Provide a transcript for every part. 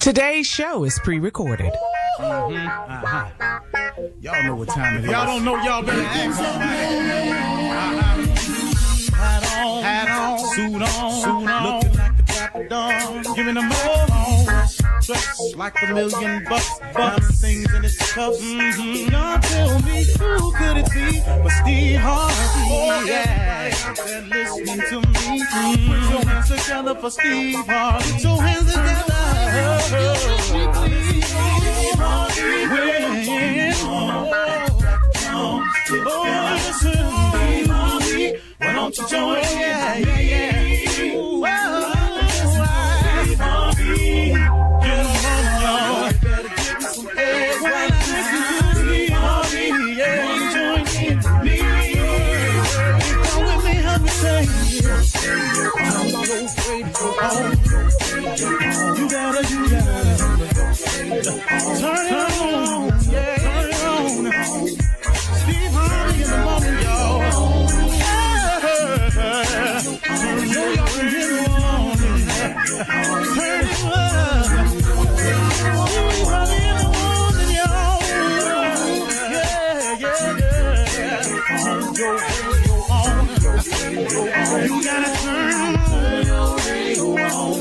Today's show is pre-recorded. Y'all know what time it is. Y'all don't know, y'all better ask Hat on, suit on, looking like the Dapper Dawn, giving them all dressed like $1,000,000, diamond things in his cuffs. Y'all tell me who could it be but Steve Harvey? Oh yeah, out there listening to me. Put your hands together for Steve Harvey. Put your hands together. Why don't you join? Yeah. Get on, y'all. Better give me some eggs. Why not join me? Come with me, help me say. I'm not afraid to go home. You gotta. Turn it on. Turn it on. Steve Harvey in the morning, y'all. Turn it on. Harvey in the morning, y'all. Yeah. Turn your radio on. You gotta turn your radio on.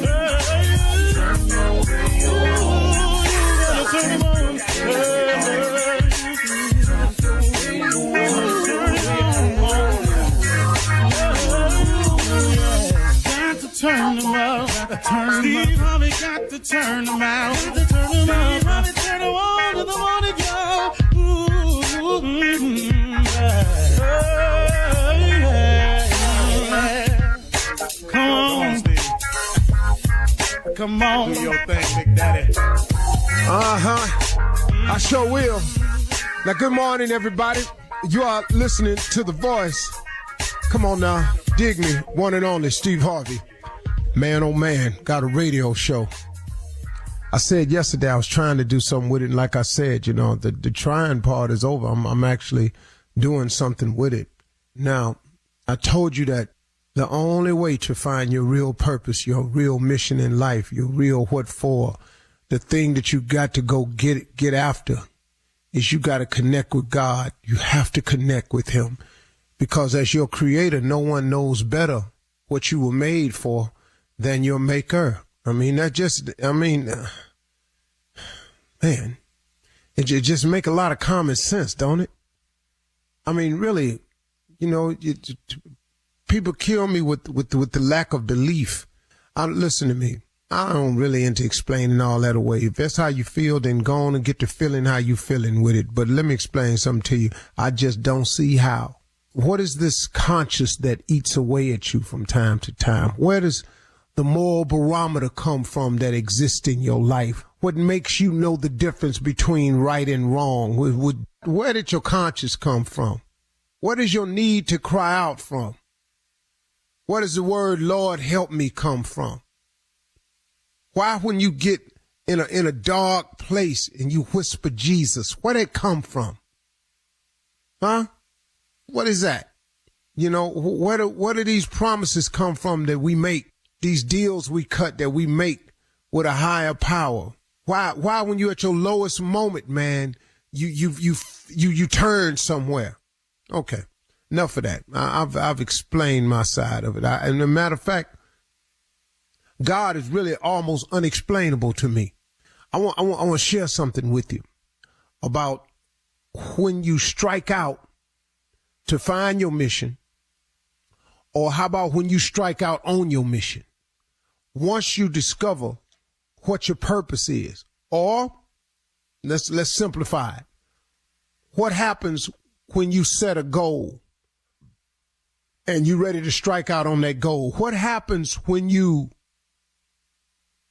Turn them out. Steve Harvey got to turn them out. Steve Harvey turn them on in the morning, y'all. Come on, Steve. Come on. Do your thing, Big Daddy. I sure will. Now, good morning, everybody. You are listening to The Voice. Come on now. Dig me. One and only Steve Harvey. Man, oh man, got a radio show. I said yesterday I was trying to do something with it. And like I said, you know, the trying part is over. I'm actually doing something with it. Now, I told you that the only way to find your real purpose, your real mission in life, your real what for, the thing that you got to go get after is you got to connect with God. You have to connect with him because as your creator, no one knows better what you were made for than your maker. Man, it just make a lot of common sense, don't it? I mean, really, you know, people kill me with the lack of belief. Listen to me. I don't really into explaining all that away. If that's how you feel, then go on and get to feeling how you feeling with it. But let me explain something to you. I just don't see how. What is this conscious that eats away at you from time to time? Where does the moral barometer come from that exists in your life? What makes you know the difference between right and wrong? Where did your conscience come from? Where does your need to cry out from? Where does the word Lord help me come from? Why when you get in a dark place and you whisper Jesus, where did it come from? Huh? What is that? You know, where do these promises come from that we make? These deals we cut that we make with a higher power. Why when you're at your lowest moment, man, you turn somewhere. Okay. Enough of that. I've explained my side of it. And as a matter of fact, God is really almost unexplainable to me. I want to share something with you about when you strike out to find your mission, or how about when you strike out on your mission? Once you discover what your purpose is, or let's simplify it. What happens when you set a goal and you're ready to strike out on that goal? What happens when you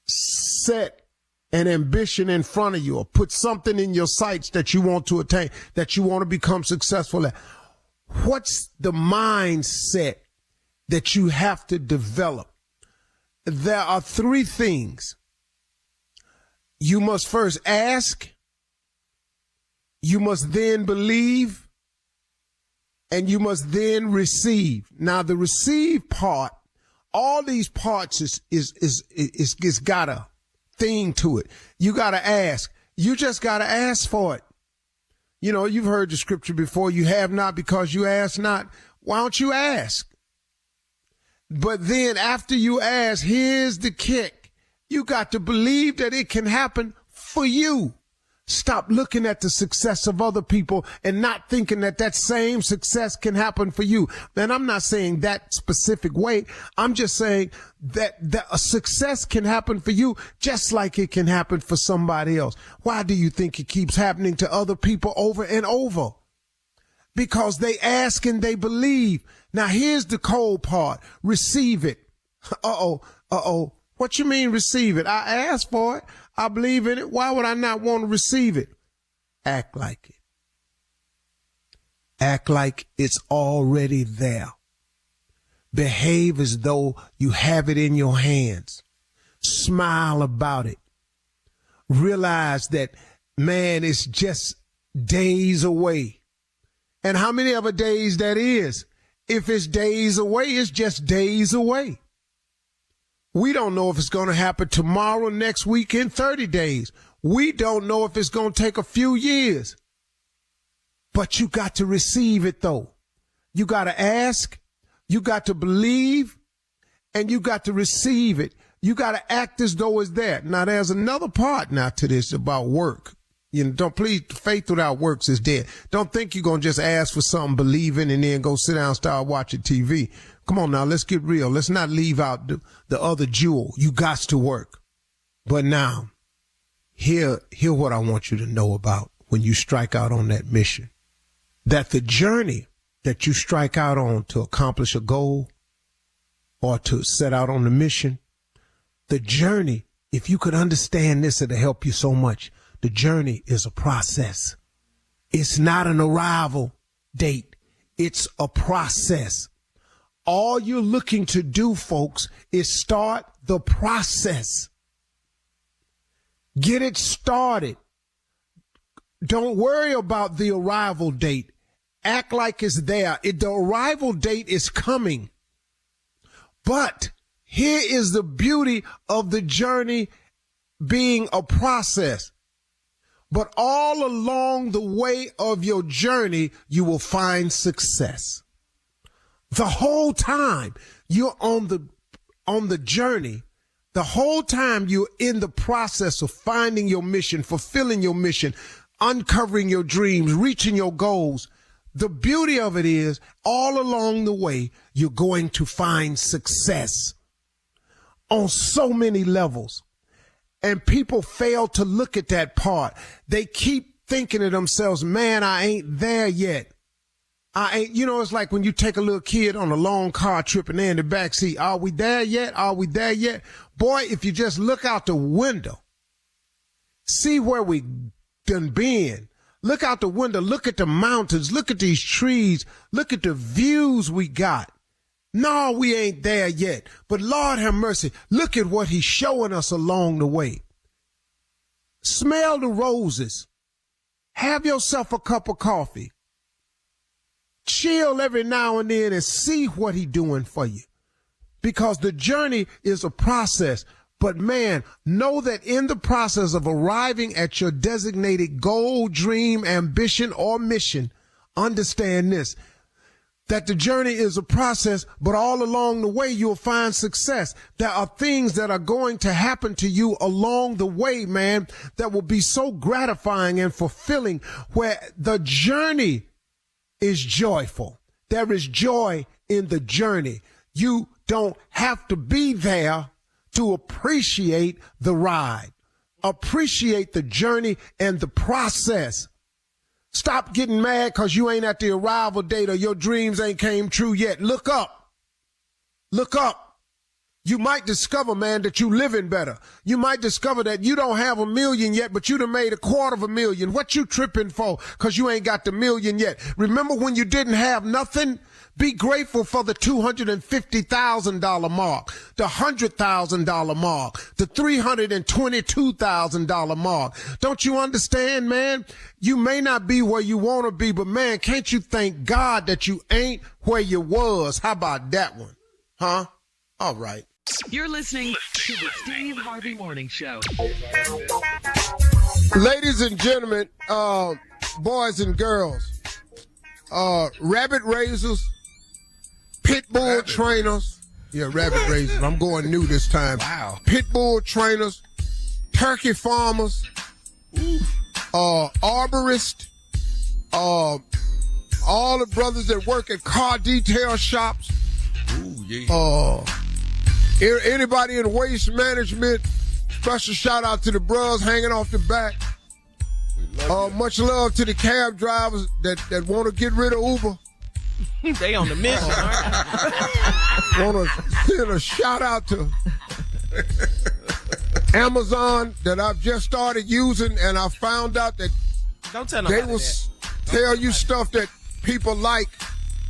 set an ambition in front of you or put something in your sights that you want to attain, that you want to become successful at? What's the mindset that you have to develop? There are three things. You must first ask, you must then believe, and you must then receive. Now, the receive part, all these parts is gotta thing to it. You got to ask. You just got to ask for it. You know, you've heard the scripture before. You have not because you ask not. Why don't you ask? But then after you ask, here's the kick. You got to believe that it can happen for you. Stop looking at the success of other people and not thinking that that same success can happen for you. And I'm not saying that specific way. I'm just saying that a success can happen for you just like it can happen for somebody else. Why do you think it keeps happening to other people over and over? Because they ask and they believe. Now, here's the cold part. Receive it. Uh-oh. What you mean receive it? I asked for it. I believe in it. Why would I not want to receive it? Act like it. Act like it's already there. Behave as though you have it in your hands. Smile about it. Realize that, man, it's just days away. And how many other days that is? If it's days away, it's just days away. We don't know if it's going to happen tomorrow, next week, in 30 days. We don't know if it's going to take a few years. But you got to receive it, though. You got to ask, you got to believe, and you got to receive it. You got to act as though it's there. Now, there's another part now to this about work. You know, faith without works is dead. Don't think you're going to just ask for something, believe in, and then go sit down and start watching TV. Come on now, let's get real. Let's not leave out the other jewel. You got to work. But now, hear what I want you to know about when you strike out on that mission. That the journey that you strike out on to accomplish a goal or to set out on the mission, the journey, if you could understand this, it'll help you so much. The journey is a process. It's not an arrival date. It's a process. All you're looking to do, folks, is start the process. Get it started. Don't worry about the arrival date. Act like it's there. The arrival date is coming. But here is the beauty of the journey being a process. But all along the way of your journey, you will find success. The whole time you're on the journey, the whole time you're in the process of finding your mission, fulfilling your mission, uncovering your dreams, reaching your goals. The beauty of it is all along the way, you're going to find success on so many levels. And people fail to look at that part. They keep thinking to themselves, man, I ain't there yet. It's like when you take a little kid on a long car trip and they're in the back seat. Are we there yet? Are we there yet? Boy, if you just look out the window, see where we done been. Look out the window. Look at the mountains. Look at these trees. Look at the views we got. No, we ain't there yet. But Lord have mercy. Look at what he's showing us along the way. Smell the roses. Have yourself a cup of coffee. Chill every now and then and see what he's doing for you. Because the journey is a process. But man, know that in the process of arriving at your designated goal, dream, ambition, or mission, understand this, that the journey is a process, but all along the way, you'll find success. There are things that are going to happen to you along the way, man, that will be so gratifying and fulfilling, where the journey is joyful. There is joy in the journey. You don't have to be there to appreciate the ride. Appreciate the journey and the process. Stop getting mad because you ain't at the arrival date or your dreams ain't came true yet. Look up. Look up. You might discover, man, that you living better. You might discover that you don't have $1 million yet, but you done made $250,000. What you tripping for? Because you ain't got the $1 million yet. Remember when you didn't have nothing? Be grateful for the $250,000 mark, the $100,000 mark, the $322,000 mark. Don't you understand, man? You may not be where you want to be, but man, can't you thank God that you ain't where you was? How about that one? Huh? All right. You're listening to the Steve Harvey Morning Show. Ladies and gentlemen, boys and girls, rabbit raisers, pit bull trainers. Yeah, rabbit raisers. I'm going new this time. Wow. Pit bull trainers, turkey farmers, arborists, all the brothers that work at car detail shops. Ooh, yeah. Anybody in waste management, special shout out to the bros hanging off the back. Much love to the cab drivers that want to get rid of Uber. They on the mission. Want to send a shout out to Amazon that I've just started using, and I found out that Don't tell they nobody will that. tell you stuff that people like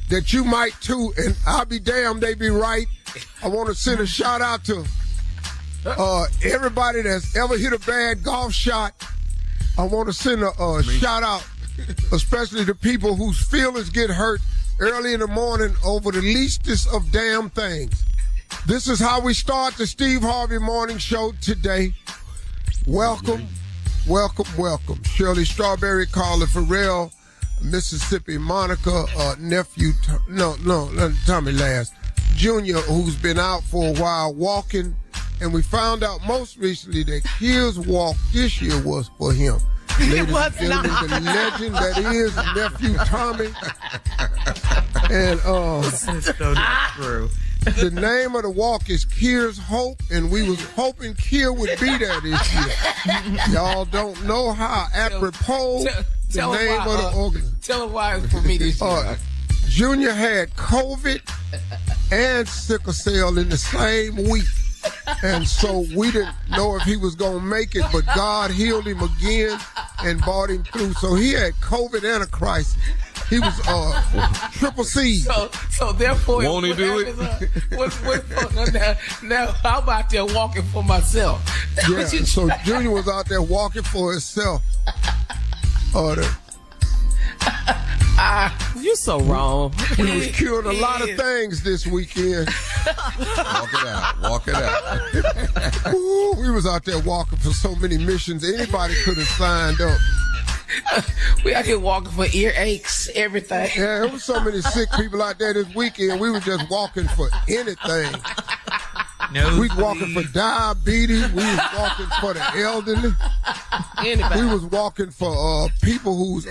that you might too, and I'll be damned they be right. I want to send a shout out to everybody that's ever hit a bad golf shot. I want to send a shout out, especially to people whose feelings get hurt early in the morning over the leastest of damn things. This is how we start the Steve Harvey Morning Show today. Welcome, welcome, welcome. Shirley Strawberry, Carla Farrell, Mississippi Monica, nephew, Tommy last, Junior, who's been out for a while walking, and we found out most recently that his walk this year was for him. Ladies and gentlemen, the legend that is nephew Tommy. And So not true. the name of the walk is Kier's Hope, and we was hoping Kier would be there this year. Y'all don't know how apropos the name of the organization. Tell him why it's for me this year. Junior had COVID and sickle cell in the same week. And so we didn't know if he was going to make it, but God healed him again and brought him through. So he had COVID and a crisis. He was triple C. So therefore, Won't he do it? Now, how about there walking for myself? Yeah, so Junior was out there walking for himself. You so wrong. We was curing a lot of things this weekend. Walk it out. Ooh, we was out there walking for so many missions. Anybody could have signed up. We out here walking for earaches, everything. Yeah, there was so many sick people out there this weekend. We were just walking for anything. No, We was walking for diabetes. We was walking for the elderly. anybody. We was walking for people whose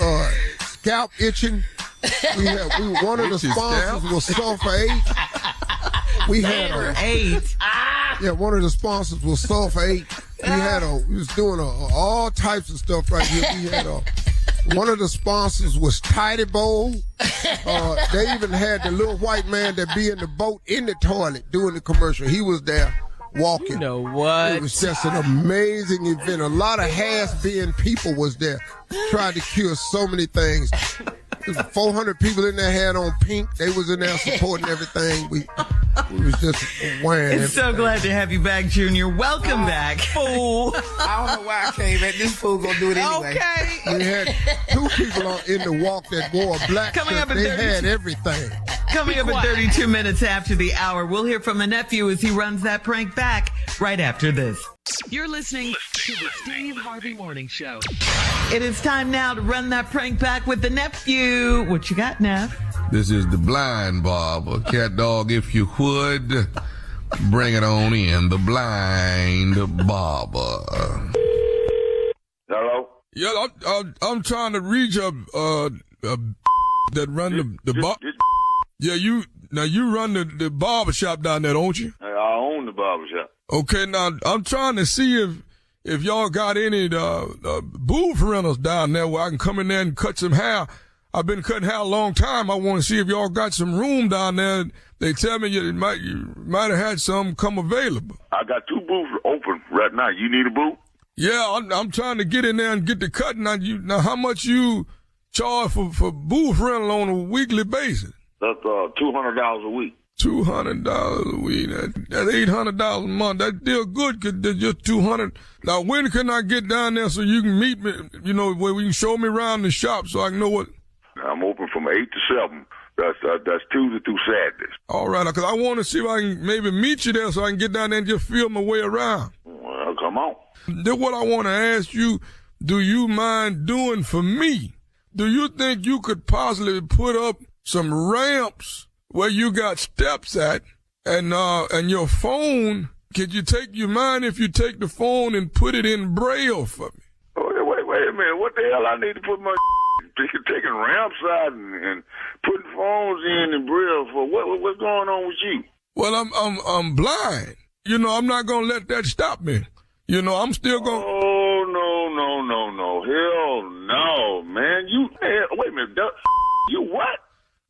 scalp itching. One of the Itch your sponsors scalp? was Sulfur 8. We had Eight. one of the sponsors was Sulfur 8. We was doing all types of stuff right here. We had one of the sponsors was Tidy Bowl. They even had the little white man that be in the boat in the toilet doing the commercial. He was there walking. You know what? It was just an amazing event. A lot of has-been people was there. Tried to cure so many things. There was 400 people in there had on pink. They was in there supporting everything. We was just wearing It's so glad to have you back, Junior. Welcome back. Fool. I don't know why I came at this fool gonna do it anyway. Okay. We had two people in the walk that wore a black Coming shirt. up at They 32. had everything. Coming up at 32 minutes after the hour, we'll hear from the nephew as he runs that prank back right after this. You're listening to the Steve Harvey Morning Show. It is time now to run that prank back with the nephew. What you got, Neff? This is the blind barber. Cat dog, if you would, bring it on in. The blind barber. Hello? Yeah, I'm trying to reach that run the bar. Yeah, you run the barber shop down there, don't you? I own the barbershop. Okay, now I'm trying to see if y'all got any booth rentals down there where I can come in there and cut some hair. I've been cutting hair a long time. I want to see if y'all got some room down there. They tell me you might have had some come available. I got 2 booths open right now. You need a booth? Yeah, I'm trying to get in there and get the cut. Now how much you charge for booth rental on a weekly basis? That's $200 a week. $200 a week. That's $800 a month. That's still good because they're just $200. Now, when can I get down there so you can meet me, where we can show me around the shop so I can know what? I'm open from 8 to 7, That's Tuesday through Saturdays. All right, because I want to see if I can maybe meet you there so I can get down there and just feel my way around. Well, come on. Then what I want to ask you, do you mind doing for me? Do you think you could possibly put up some ramps where you got steps at and your phone, you mind if you take the phone and put it in Braille for me? Wait a minute. What the hell I need to put my taking ramps out and putting phones in Braille for? What's going on with you? Well, I'm blind. You know, I'm not going to let that stop me. You know, I'm still going. Oh, no. Hell no, man. Wait a minute. You what?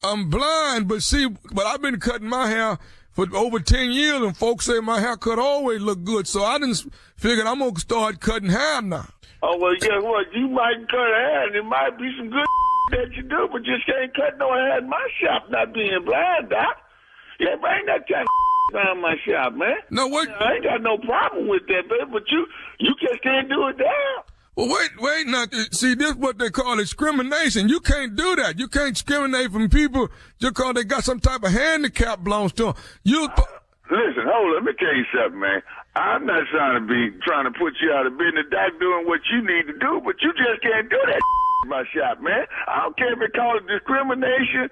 I'm blind, but I've been cutting my hair for over 10 years, and folks say my haircut always look good, so I didn't figure I'm going to start cutting hair now. Oh, well, guess what? You might cut hair, and it might be some good that you do, but just can't cut no hair in my shop, not being blind, Doc. Yeah, bring that kind of around my shop, man. No, what? I ain't got no problem with that, baby, but you just can't do it there. Well, wait, now, see, this is what they call discrimination. You can't do that. You can't discriminate from people just because they got some type of handicap belongs to them. Listen, hold on, let me tell you something, man. I'm not trying to put you out of business, Doc, doing what you need to do, but you just can't do that in my shop, man. I don't care if it calls discrimination,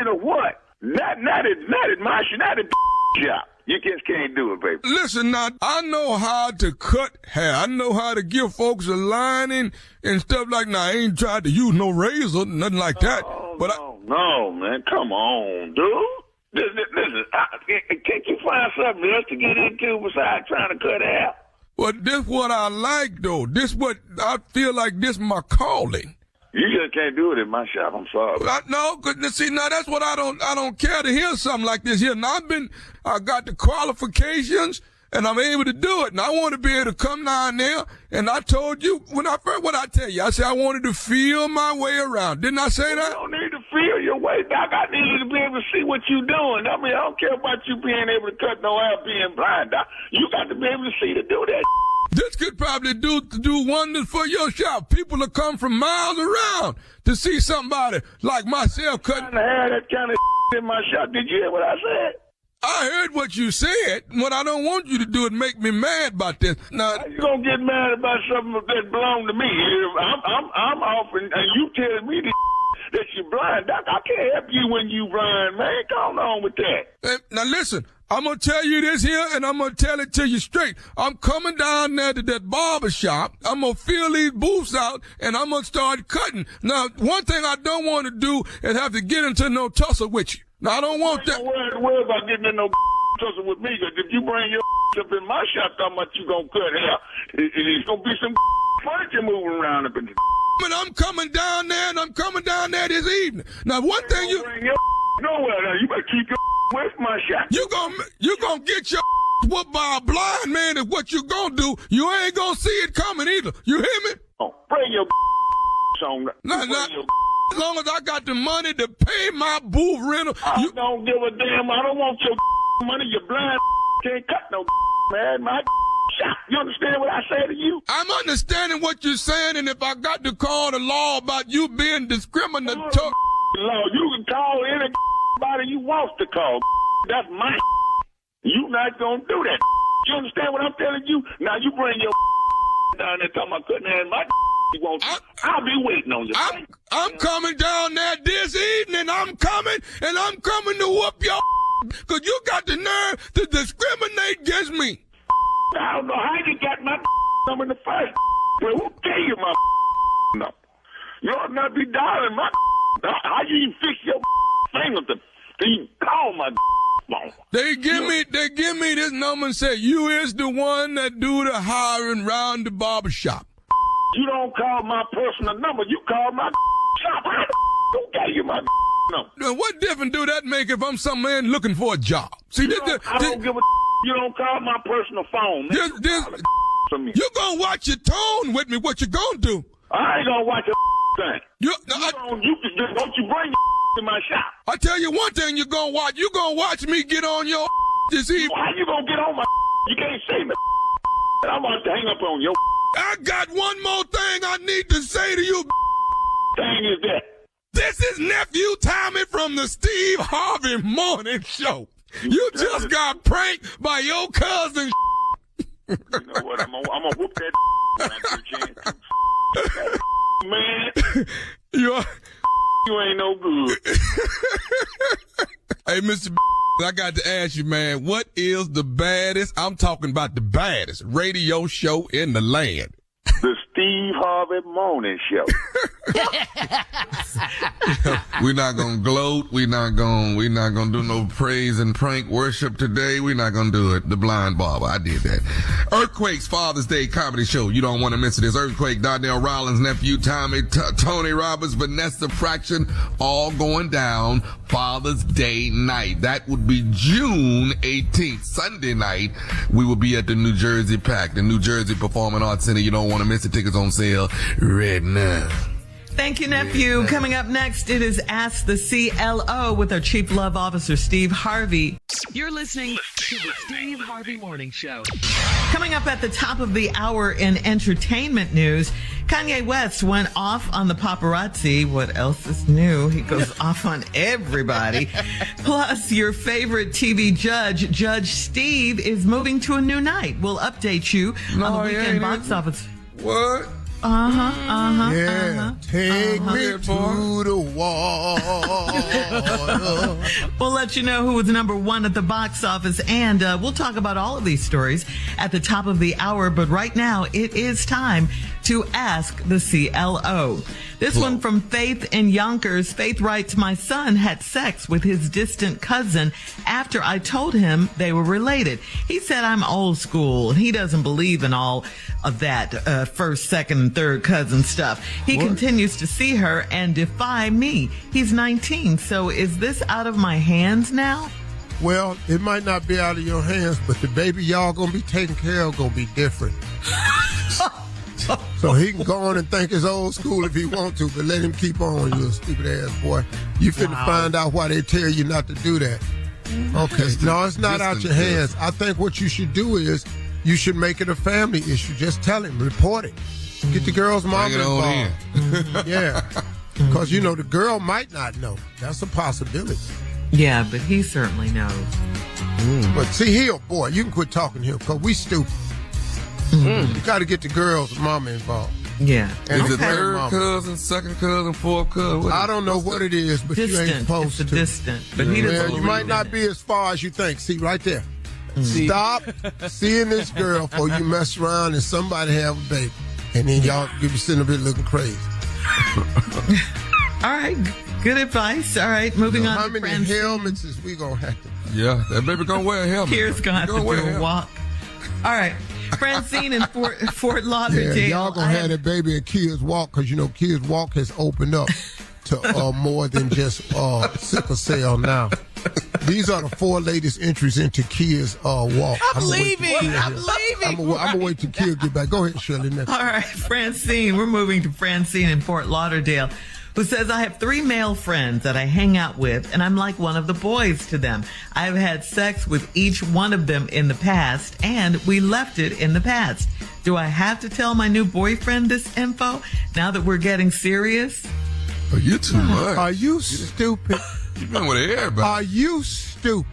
or what. Not at my shop, not at shop. You just can't do it, baby. Listen, now, I know how to cut hair. I know how to give folks a lining and stuff like that. Now, I ain't tried to use no razor, nothing like that. No, man. Come on, dude. Listen, can't you find something else to get into besides trying to cut hair? Well, this what I like, though. This what I feel like this my calling. You just can't do it in my shop. I'm sorry. No, see, now that's what I don't care to hear something like this here. Now I got the qualifications and I'm able to do it. And I want to be able to come down there. And I told you what I tell you, I said I wanted to feel my way around. Didn't I say that? You don't need to feel your way, Doc. I need you to be able to see what you're doing. I mean, I don't care about you being able to cut no hair being blind, Doc. You got to be able to see to do that. This could probably do wonders for your shop. People will come from miles around to see somebody like myself cutting. I'm trying to have that kind of in my shop. Did you hear what I said? I heard what you said. What I don't want you to do is make me mad about this. Now, how you gonna get mad about something that belong to me? I'm offering, and you telling me that you're blind, Doc. I can't help you when you blind, man. Come on with that. Now listen. I'm going to tell you this here, and I'm going to tell it to you straight. I'm coming down there to that barber shop. I'm going to fill these booths out, and I'm going to start cutting. Now, one thing I don't want to do is have to get into no tussle with you. Now, I don't want that. Don't worry about getting in no tussle with me, because if you bring your up in my shop talking about you going to cut hair, it's going to be some furniture moving around up in the And I'm coming down there, and I'm coming down there this evening. Now, one thing you... Bring your nowhere now. You better keep your with my shop. You gonna get your whooped by a blind man is what you gonna do. You ain't gonna see it coming either. You hear me? Oh, bring your on. As long as I got the money to pay my booth rental. I don't give a damn. I don't want your money. You're blind. Can't cut no man. My shop. You understand what I say to you? I'm understanding what you're saying, and if I got to call the law about you being discriminatory. Law, you can call anybody you want to call. That's my. You not gonna do that. You understand what I'm telling you? Now you bring your down there talking about cutting hair. My you won't. I'll be waiting on you. I'm coming down there this evening. I'm coming, and I'm coming to whoop your because you got the nerve to discriminate against me. I don't know how you got my number in the first. Well, who gave you my number? You ought not be dialing my. How you even fix your finger to even call my phone? They give me this number and say you is the one that do the hiring round the barber shop. You don't call my personal number. You call my shop. Who gave you my number? Now, what difference do that make if I'm some man looking for a job? See, I don't give a. You don't call my personal phone. You gonna watch your tone with me? What you gonna do? I ain't gonna watch a thing. Don't you bring your in my shop. I tell you one thing you're gonna watch. You gonna watch me get on your this evening. How you gonna get on my You can't see me. I'm about to hang up on your I got one more thing I need to say to you. Thing is that. This is Nephew Tommy from the Steve Harvey Morning Show. You just got pranked by your cousin. You know what? I'm gonna whoop that when I get a chance. Man, You ain't no good. Hey, Mr. I got to ask you, man, what is the baddest, I'm talking about the baddest radio show in the land? The Steve Harvey Morning Show. We're not gonna gloat. We're not gonna do no praise and prank worship today. We're not gonna do it. The Blind Barber. I did that. Earthquake's Father's Day comedy show. You don't want to miss it. It's Earthquake, Donnell Rollins, nephew Tommy, Tony Roberts, Vanessa Fraction, all going down Father's Day night. That would be June 18th, Sunday night. We will be at the New Jersey PAC, the New Jersey Performing Arts Center. You don't want to miss it. Tickets on sale right now. Thank you, nephew. Coming up next, it is Ask the CLO with our Chief Love Officer, Steve Harvey. You're listening To the Steve Harvey Morning Show. Coming up at the top of the hour in entertainment news, Kanye West went off on the paparazzi. What else is new? He goes off on everybody. Plus, your favorite TV judge, Judge Steve, is moving to a new night. We'll update you on the weekend box office. What? Yeah, take me to the wall. We'll let you know who was number one at the box office, and we'll talk about all of these stories at the top of the hour. But right now, it is time to Ask the CLO. This one from Faith in Yonkers. Faith writes, my son had sex with his distant cousin after I told him they were related. He said I'm old school, and he doesn't believe in all of that first, second, and third cousin stuff. He continues to see her and defy me. He's 19, so is this out of my hands now? Well, it might not be out of your hands, but the baby y'all gonna be taken care of gonna be different. So he can go on and think it's old school if he want to, but let him keep on, you little stupid ass boy. You finna find out why they tell you not to do that. Okay, no, it's not out your hands. I think what you should do is you should make it a family issue. Just tell him, report it. Get the girl's mom involved. Yeah, because, you know, the girl might not know. That's a possibility. Yeah, but he certainly knows. But see, here, boy, you can quit talking to him because we stupid. You got to get the girl's mama involved. Yeah. And Is it her third mama. cousin, second cousin, fourth cousin? I don't know what it is, but you ain't Distant. supposed It's to. a distant. But he doesn't Well, you believe might in not it. be as far as you think. See, right there. Stop seeing this girl before you mess around and somebody have a baby. And then y'all be sitting up here looking crazy. All right. Good advice. All right. Moving on How to many Francine. helmets is we going to have to? Yeah, that baby gonna wear a helmet. Kira's going to have to do a walk. All right. Francine in Fort Lauderdale. Yeah, y'all going to have that baby at Kids Walk because, you know, Kids Walk has opened up to more than just sickle cell now. These are the 4 latest entries into Kids Walk. I'm leaving. I'm going to wait till Kids get back. Go ahead, Shirley. Next. All right, Francine. We're moving to Francine in Fort Lauderdale, who says, I have 3 male friends that I hang out with, and I'm like one of the boys to them. I've had sex with each one of them in the past, and we left it in the past. Do I have to tell my new boyfriend this info now that we're getting serious? Oh, you too much. Are you stupid? You been with everybody. Are you stupid?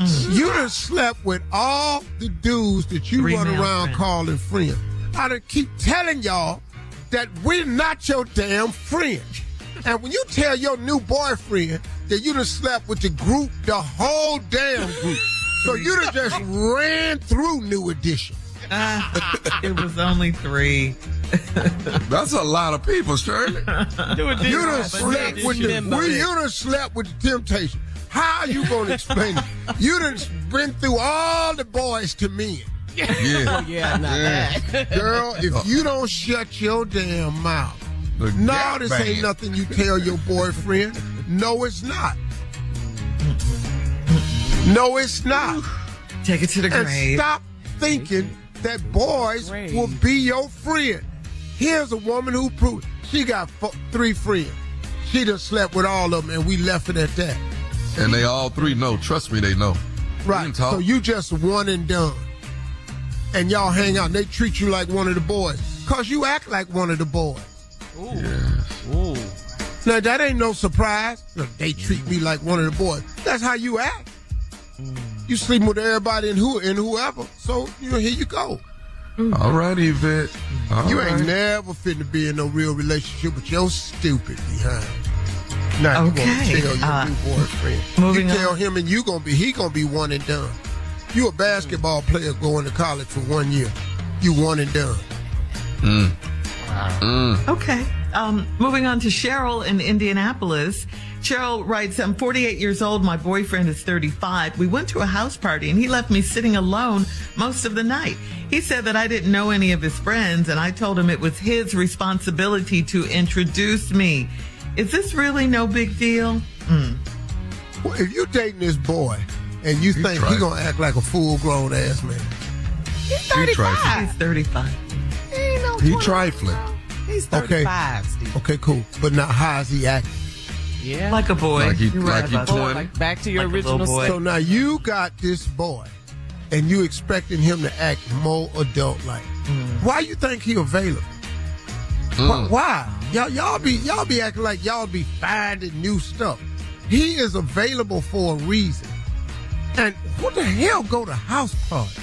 You done slept with all the dudes that you 3 run male around friends. calling friends. I done keep telling y'all that we're not your damn friend. And when you tell your new boyfriend that you done slept with the group, the whole damn group, so you done just ran through New Edition. It was only 3. That's a lot of people, Shirley. You done slept with you done slept with the Temptation. How are you gonna explain it? You done been through all the boys to men. Yeah. Girl, if you don't shut your damn mouth. The No, gap this band. ain't nothing you tell your boyfriend. No, it's not. No, it's not. Take it to the And grave. stop thinking that boys will be your friend. Here's a woman who proved she got 3 friends. She done slept with all of them, and we left it at that. And they all 3 know. Trust me, they know. Right. can talk. So you just one and done. And y'all hang out. And they treat you like one of the boys. Because you act like one of the boys. Now, that ain't no surprise. Look, they treat me like one of the boys. That's how you act. You sleeping with everybody and whoever. So, here you go. All right, Yvette. You ain't never fit to be in no real relationship with your stupid behind. Now, Okay. you gonna tell your new boyfriend. Moving you tell on. him and he gonna be one and done. You a basketball player going to college for 1 year. You one and done. Okay. Moving on to Cheryl in Indianapolis. Cheryl writes, I'm 48 years old. My boyfriend is 35. We went to a house party and he left me sitting alone most of the night. He said that I didn't know any of his friends and I told him it was his responsibility to introduce me. Is this really no big deal? Well, if you dating this boy and you think he gonna act like a full-grown ass man, He's 35. He's 35. He ain't no He 20. trifling. He's 35, Steve. okay, cool. But now, how is he acting? Yeah. Like a boy. Like he You're right about 20. Like back to your Like a original little boy. So now you got this boy, and you expecting him to act more adult-like. Why you think he available? Why? Y'all be acting like y'all be finding new stuff. He is available for a reason. And what the hell go to house party?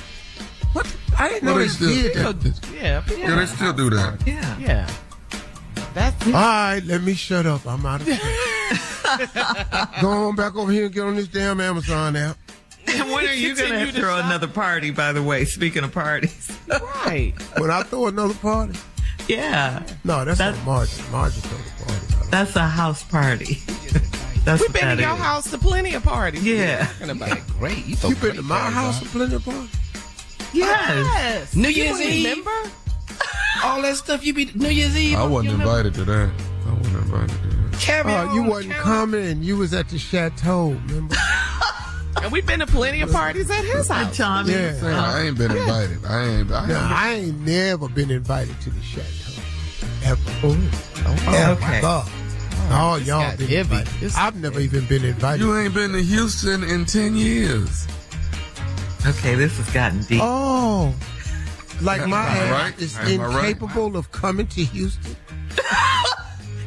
What? I didn't know Well, they they still- did that. Yeah. Yeah, they still do that. Yeah. Yeah. That's All right, let me shut up. I'm out of here. Go on back over here and get on this damn Amazon app. And when are you going to throw another party, by the way? Speaking of parties. right. When I throw another party? Yeah. No, that's not Margin. Margin throw the party. That's a house party. That's We've what been that to your is. house to plenty of parties. Yeah. Talking about great. You been to my house for plenty of parties? Yes. New Year's Eve. Remember? All that stuff you be New Year's Eve. I wasn't you remember? invited to that. I wasn't invited to that. Caviar. You wasn't coming. You was at the chateau, remember? And we've been to plenty of parties at his house. Tommy. Yeah. Saying I ain't been invited. I ain't never been invited to the chateau. Ever. Okay. Ever. Oh, y'all got been heavy. invited. I've never even been invited. You ain't been to Houston in 10 years. Okay, this has gotten deep. Oh. Like my Am I ass right? is Am I right? incapable of coming to Houston.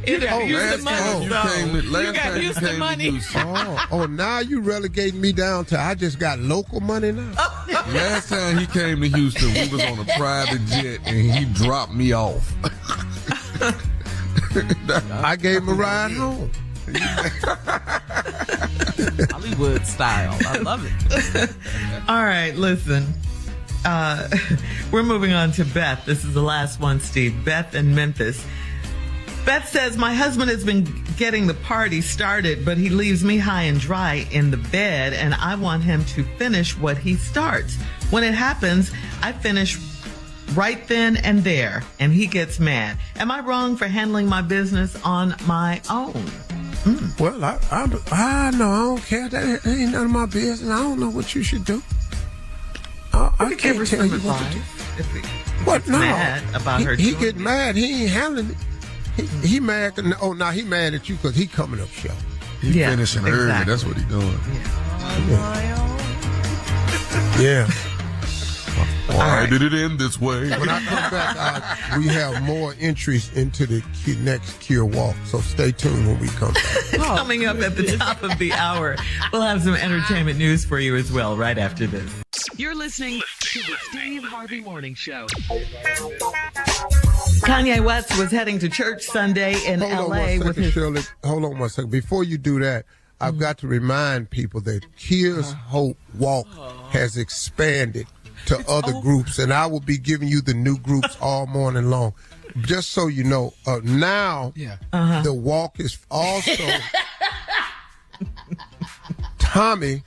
You got Last time you came to, last got time you Houston came money. to Houston. Oh, now you relegating me down to I just got local money now. Last time he came to Houston, we was on a private jet and he dropped me off. I gave him a ride home. Hollywood style. I love it. All right, listen. We're moving on to Beth. This is the last one, Steve. Beth in Memphis. Beth says, my husband has been getting the party started, but he leaves me high and dry in the bed, and I want him to finish what he starts. When it happens, I finish right then and there, and he gets mad. Am I wrong for handling my business on my own? Well, I know. I don't care. That ain't none of my business. I don't know what you should do. I can't tell you what to do. What? No. Mad about her He doing get it. mad. He ain't handling it. He mad. Oh, now he mad at you because he coming up show. He Yeah, finishing early. exactly. That's what he doing. Yeah. Why did it end this way? When I come back, we have more entries into the next Cure Walk. So stay tuned when we come back. Coming up at the top of the hour, we'll have some entertainment news for you as well right after this. You're listening to the Steve Harvey Morning Show. Kanye West was heading to church Sunday in Hold on L.A. one with second, his... Shirley. Hold on one second. Before you do that, I've got to remind people that Here's Hope Walk has expanded to other groups, and I will be giving you the new groups all morning long. Just so you know, now the walk is also Tommy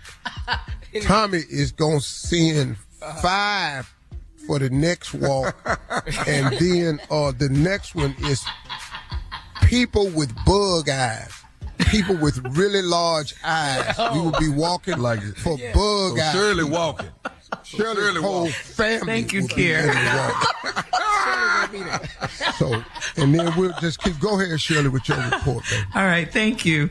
is going to send 5 for the next walk, and then the next one is people with bug eyes. People with really large eyes. We will be walking Like for bug eyes. Shirley walking. Shirley's whole family. Thank you, will be Kier. in the walk. So, and then we'll just keep. Go ahead, Shirley, with your report, baby. All right, thank you.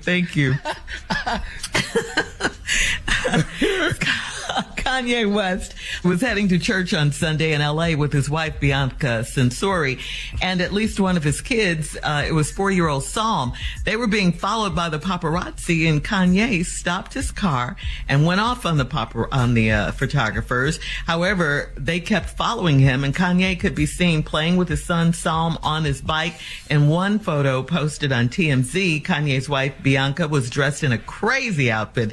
Kanye West was heading to church on Sunday in L.A. with his wife, Bianca Censori, and at least one of his kids. It was 4-year-old Psalm. They were being followed by the paparazzi, and Kanye stopped his car and went off on the photographers. However, they kept following him, and Kanye could be seen playing with his son Psalm on his bike. In one photo posted on TMZ, Kanye's wife, Bianca, was dressed in a crazy outfit,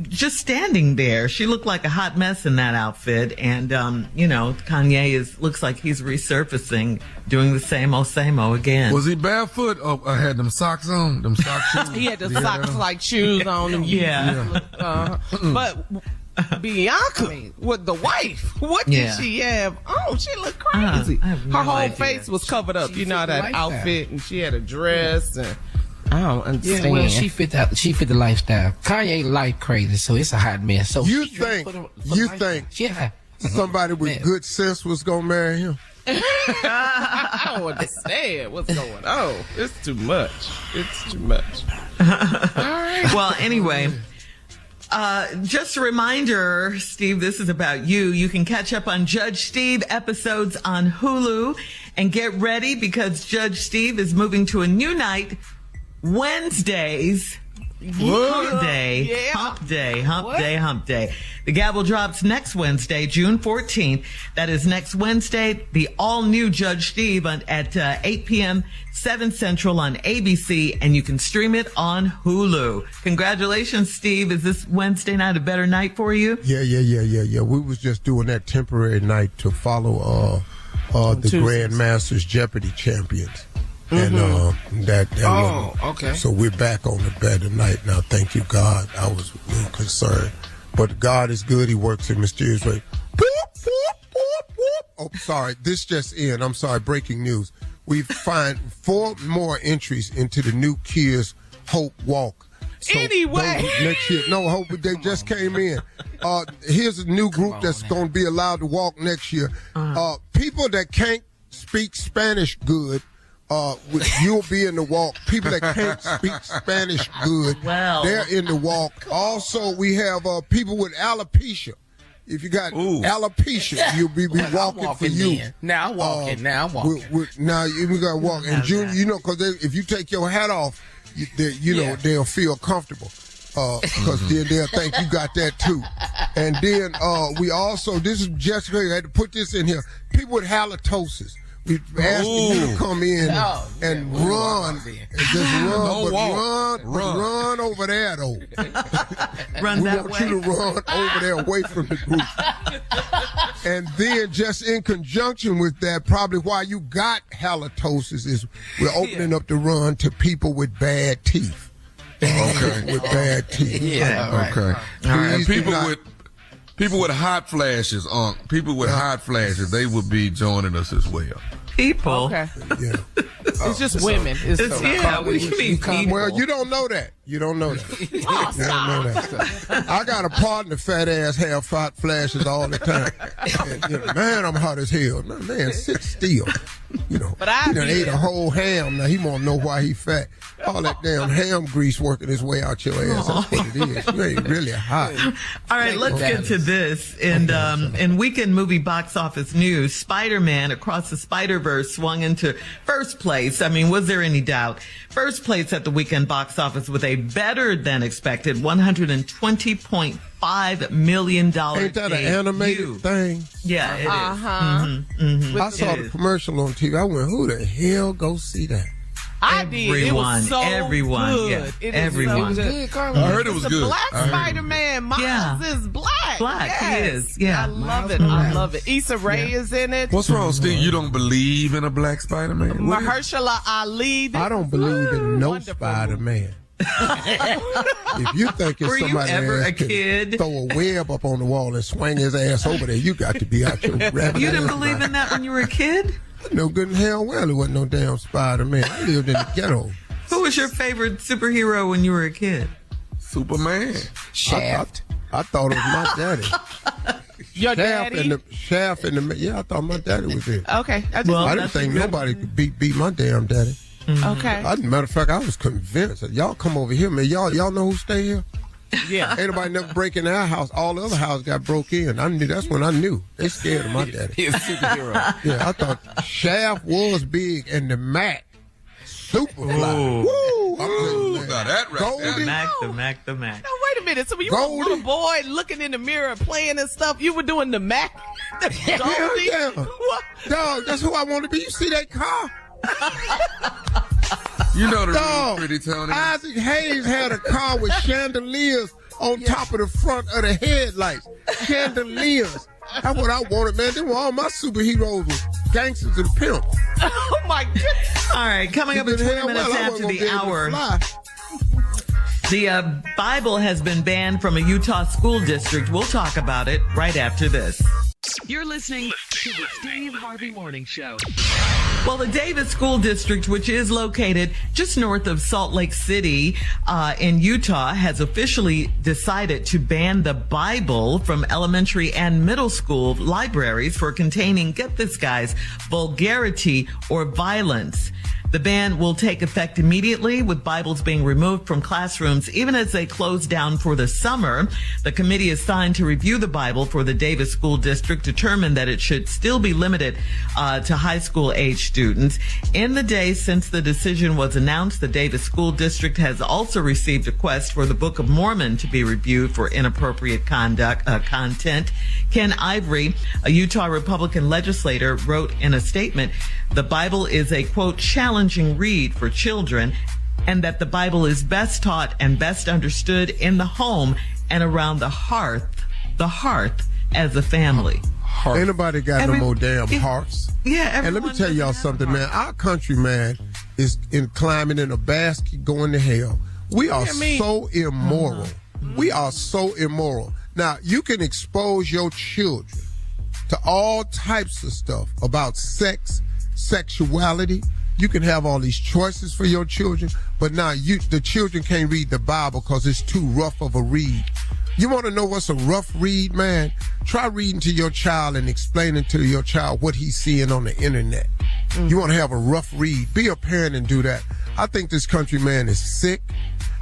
just standing there. She looked like a hot mess in that outfit. And, Kanye looks like he's resurfacing, doing the same old again. Was he barefoot or had them socks on? Them sock shoes? He had the socks-like shoes on him. Yeah. But Bianca, with the wife, what did she have? Oh, she looked crazy. I have no Her whole idea. face was covered up. That outfit, and she had a dress, and I don't understand. Yeah, well, she fit the lifestyle. Kanye life crazy, so it's a hot mess. So You think yeah, somebody with good sense was gonna marry him? I don't understand what's going on. It's too much. Well, anyway, just a reminder, Steve, this is about you. You can catch up on Judge Steve episodes on Hulu, and get ready because Judge Steve is moving to a new night, Wednesdays. Hump day. The gavel drops next Wednesday, June 14th. That is next Wednesday, the all-new Judge Steve at 8 p.m., 7 Central on ABC, and you can stream it on Hulu. Congratulations, Steve. Is this Wednesday night a better night for you? Yeah. We was just doing that temporary night to follow the Grandmasters Jeopardy champions. And okay. So we're back on the better night now. Thank you, God. I was a little concerned, but God is good. He works in mysterious ways. Oh, sorry. This just in. I'm sorry. Breaking news. We find 4 more entries into the new Kiers Hope Walk. So Anyway. next year. No, Hope, they just came in. Here's a new group that's going to be allowed to walk next year. People that can't speak Spanish good, you'll be in the walk. People that can't speak Spanish good, they're in the walk. Also, we have people with alopecia. If you got alopecia, you'll be walking for you. Now I'm walking. Now you got to walk. And June, because if you take your hat off, they'll feel comfortable. Because then they'll think you got that too. And then we also, this is just great, I had to put this in here. People with halitosis. We asked you to come in and run. Run over there, though. Run we that want way. you to run over there away from the group. And then just in conjunction with that, probably why you got halitosis is we're opening up the run to people with bad teeth. Okay. With bad teeth. Yeah. Okay. And people with hot flashes, hot flashes, they would be joining us as well. People. Okay. Yeah. It's just women. What do you mean, people? Well, you don't know that. You don't know that. I got a partner, fat ass, have hot flashes all the time. And, man, I'm hot as hell. Man, sit still. But I he done ate a whole ham. Now he won't know why he fat. All that damn ham grease working its way out your ass. That's what it is. You ain't really hot. All right, let's get to this. In weekend movie box office news, Spider-Man Across the Spider-Verse swung into first place. I mean, was there any doubt? First place at the weekend box office with a better than expected $120.5 million. Ain't that an animated thing? Yeah, it is. I saw the commercial on TV. I went, who the hell go see that? I did. It was so everyone, good. yeah. It Everyone. is so good. I heard it was good. Black Spider-Man. Miles is black. Black, yes. he is. Yeah. I love it. I love it. Issa Rae is in it. What's wrong, Steve? You don't believe in a black Spider-Man? Mahershala Ali. I don't believe in no Spider-Man. If you think it's Were you somebody ever that a kid? throw a web up on the wall and swing his ass over there, you got to be out your rabbit. You didn't believe in that when you were a kid? No good in hell well, it wasn't no damn Spider-Man. I lived in the ghetto. Who was your favorite superhero when you were a kid? Superman. Shaft. I thought it was my daddy. Your daddy? Shaft and the yeah, I thought my daddy was there. Okay. I didn't think nobody could beat my damn daddy. Okay. Matter of fact, I was convinced that y'all come over here, man. Y'all know who stay here? Yeah. Ain't nobody never break in our house. All the other houses got broke in. That's when I knew. They scared of my daddy. He's a superhero. Yeah, I thought Shaft was big and the Mac super fly. Woo! Now that right Goldie. The Mac. Now, wait a minute. So when you were a little boy looking in the mirror playing and stuff, you were doing the Mac? The Goldie? Yeah. What? Dog, that's who I want to be. You see that car? You know the Dog, real pretty, Tony. Isaac Hayes had a car with chandeliers on top of the front of the headlights. Chandeliers. That's what I wanted, man. They were all my superheroes was gangsters and pimps. Oh, my goodness. All right, coming up at 20 minutes after the hour. The Bible has been banned from a Utah school district. We'll talk about it right after this. You're listening to the Steve Harvey Morning Show. Well, the Davis School District, which is located just north of Salt Lake City in Utah, has officially decided to ban the Bible from elementary and middle school libraries for containing, get this guys, vulgarity or violence. The ban will take effect immediately, with Bibles being removed from classrooms even as they close down for the summer. The committee assigned to review the Bible for the Davis School District determined that it should still be limited to high school age students. In the days since the decision was announced, the Davis School District has also received a request for the Book of Mormon to be reviewed for inappropriate content. Ken Ivory, a Utah Republican legislator, wrote in a statement, the Bible is a, quote, challenging read for children, and that the Bible is best taught and best understood in the home and around the hearth as a family. Ain't nobody got no more damn hearts. Yeah, and let me tell y'all something, man. Our country, man, is climbing in a basket going to hell. We are so immoral. We are so immoral. Now, you can expose your children to all types of stuff about sex, sexuality. You can have all these choices for your children, but now the children can't read the Bible because it's too rough of a read. You want to know what's a rough read, man? Try reading to your child and explaining to your child what he's seeing on the internet. You want to have a rough read. Be a parent and do that. I think this country, man, is sick,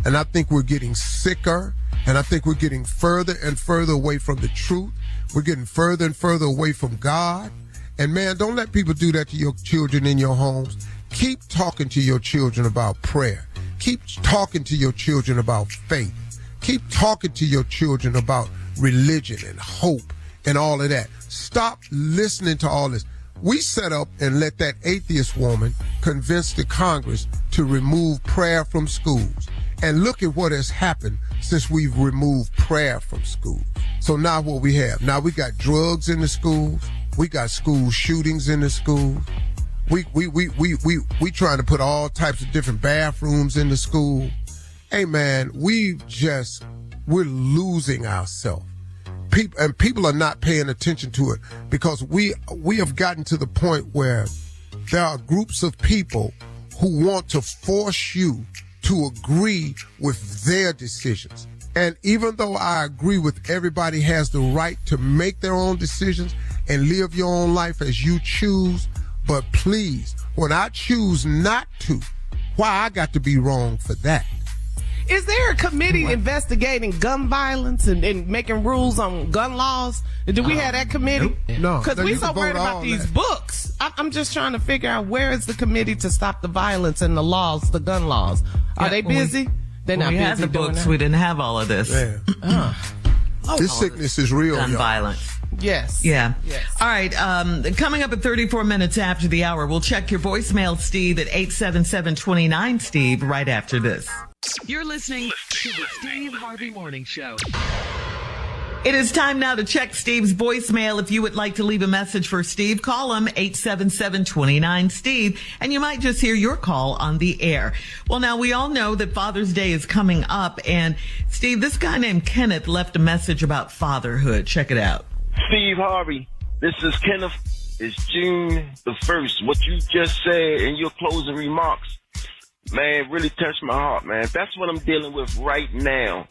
and I think we're getting sicker, and I think we're getting further and further away from the truth. We're getting further and further away from God. And, man, don't let people do that to your children in your homes. Keep talking to your children about prayer. Keep talking to your children about faith. Keep talking to your children about religion and hope and all of that. Stop listening to all this. We set up and let that atheist woman convince the Congress to remove prayer from schools. And look at what has happened since we've removed prayer from schools. So now what we have? Now we got drugs in the schools. We got school shootings in the schools. We trying to put all types of different bathrooms in the school. Hey man, we're losing ourselves. People are not paying attention to it because we have gotten to the point where there are groups of people who want to force you to agree with their decisions. And even though I agree with everybody has the right to make their own decisions and live your own life as you choose, but please, when I choose not to, why I got to be wrong for that? Is there a committee investigating gun violence and making rules on gun laws? Do we have that committee? No. Because we're so worried about these books. I'm just trying to figure out where is the committee to stop the violence and the laws, the gun laws. Are they busy? They're not busy. We had the doing books. that. We didn't have all of this. This sickness is real, Gun y'all. violence. Yes. Yeah. Yes. All right. Coming up at 34 minutes after the hour, we'll check your voicemail, Steve, at 877-29 Steve, right after this. You're listening to the Steve Harvey Morning Show. It is time now to check Steve's voicemail. If you would like to leave a message for Steve, call him 877-29 Steve, and you might just hear your call on the air. Well, now we all know that Father's Day is coming up, and Steve, this guy named Kenneth left a message about fatherhood. Check it out. Steve Harvey, this is Kenneth. It's June the 1st. What you just said in your closing remarks, man, really touched my heart, man. That's what I'm dealing with right now.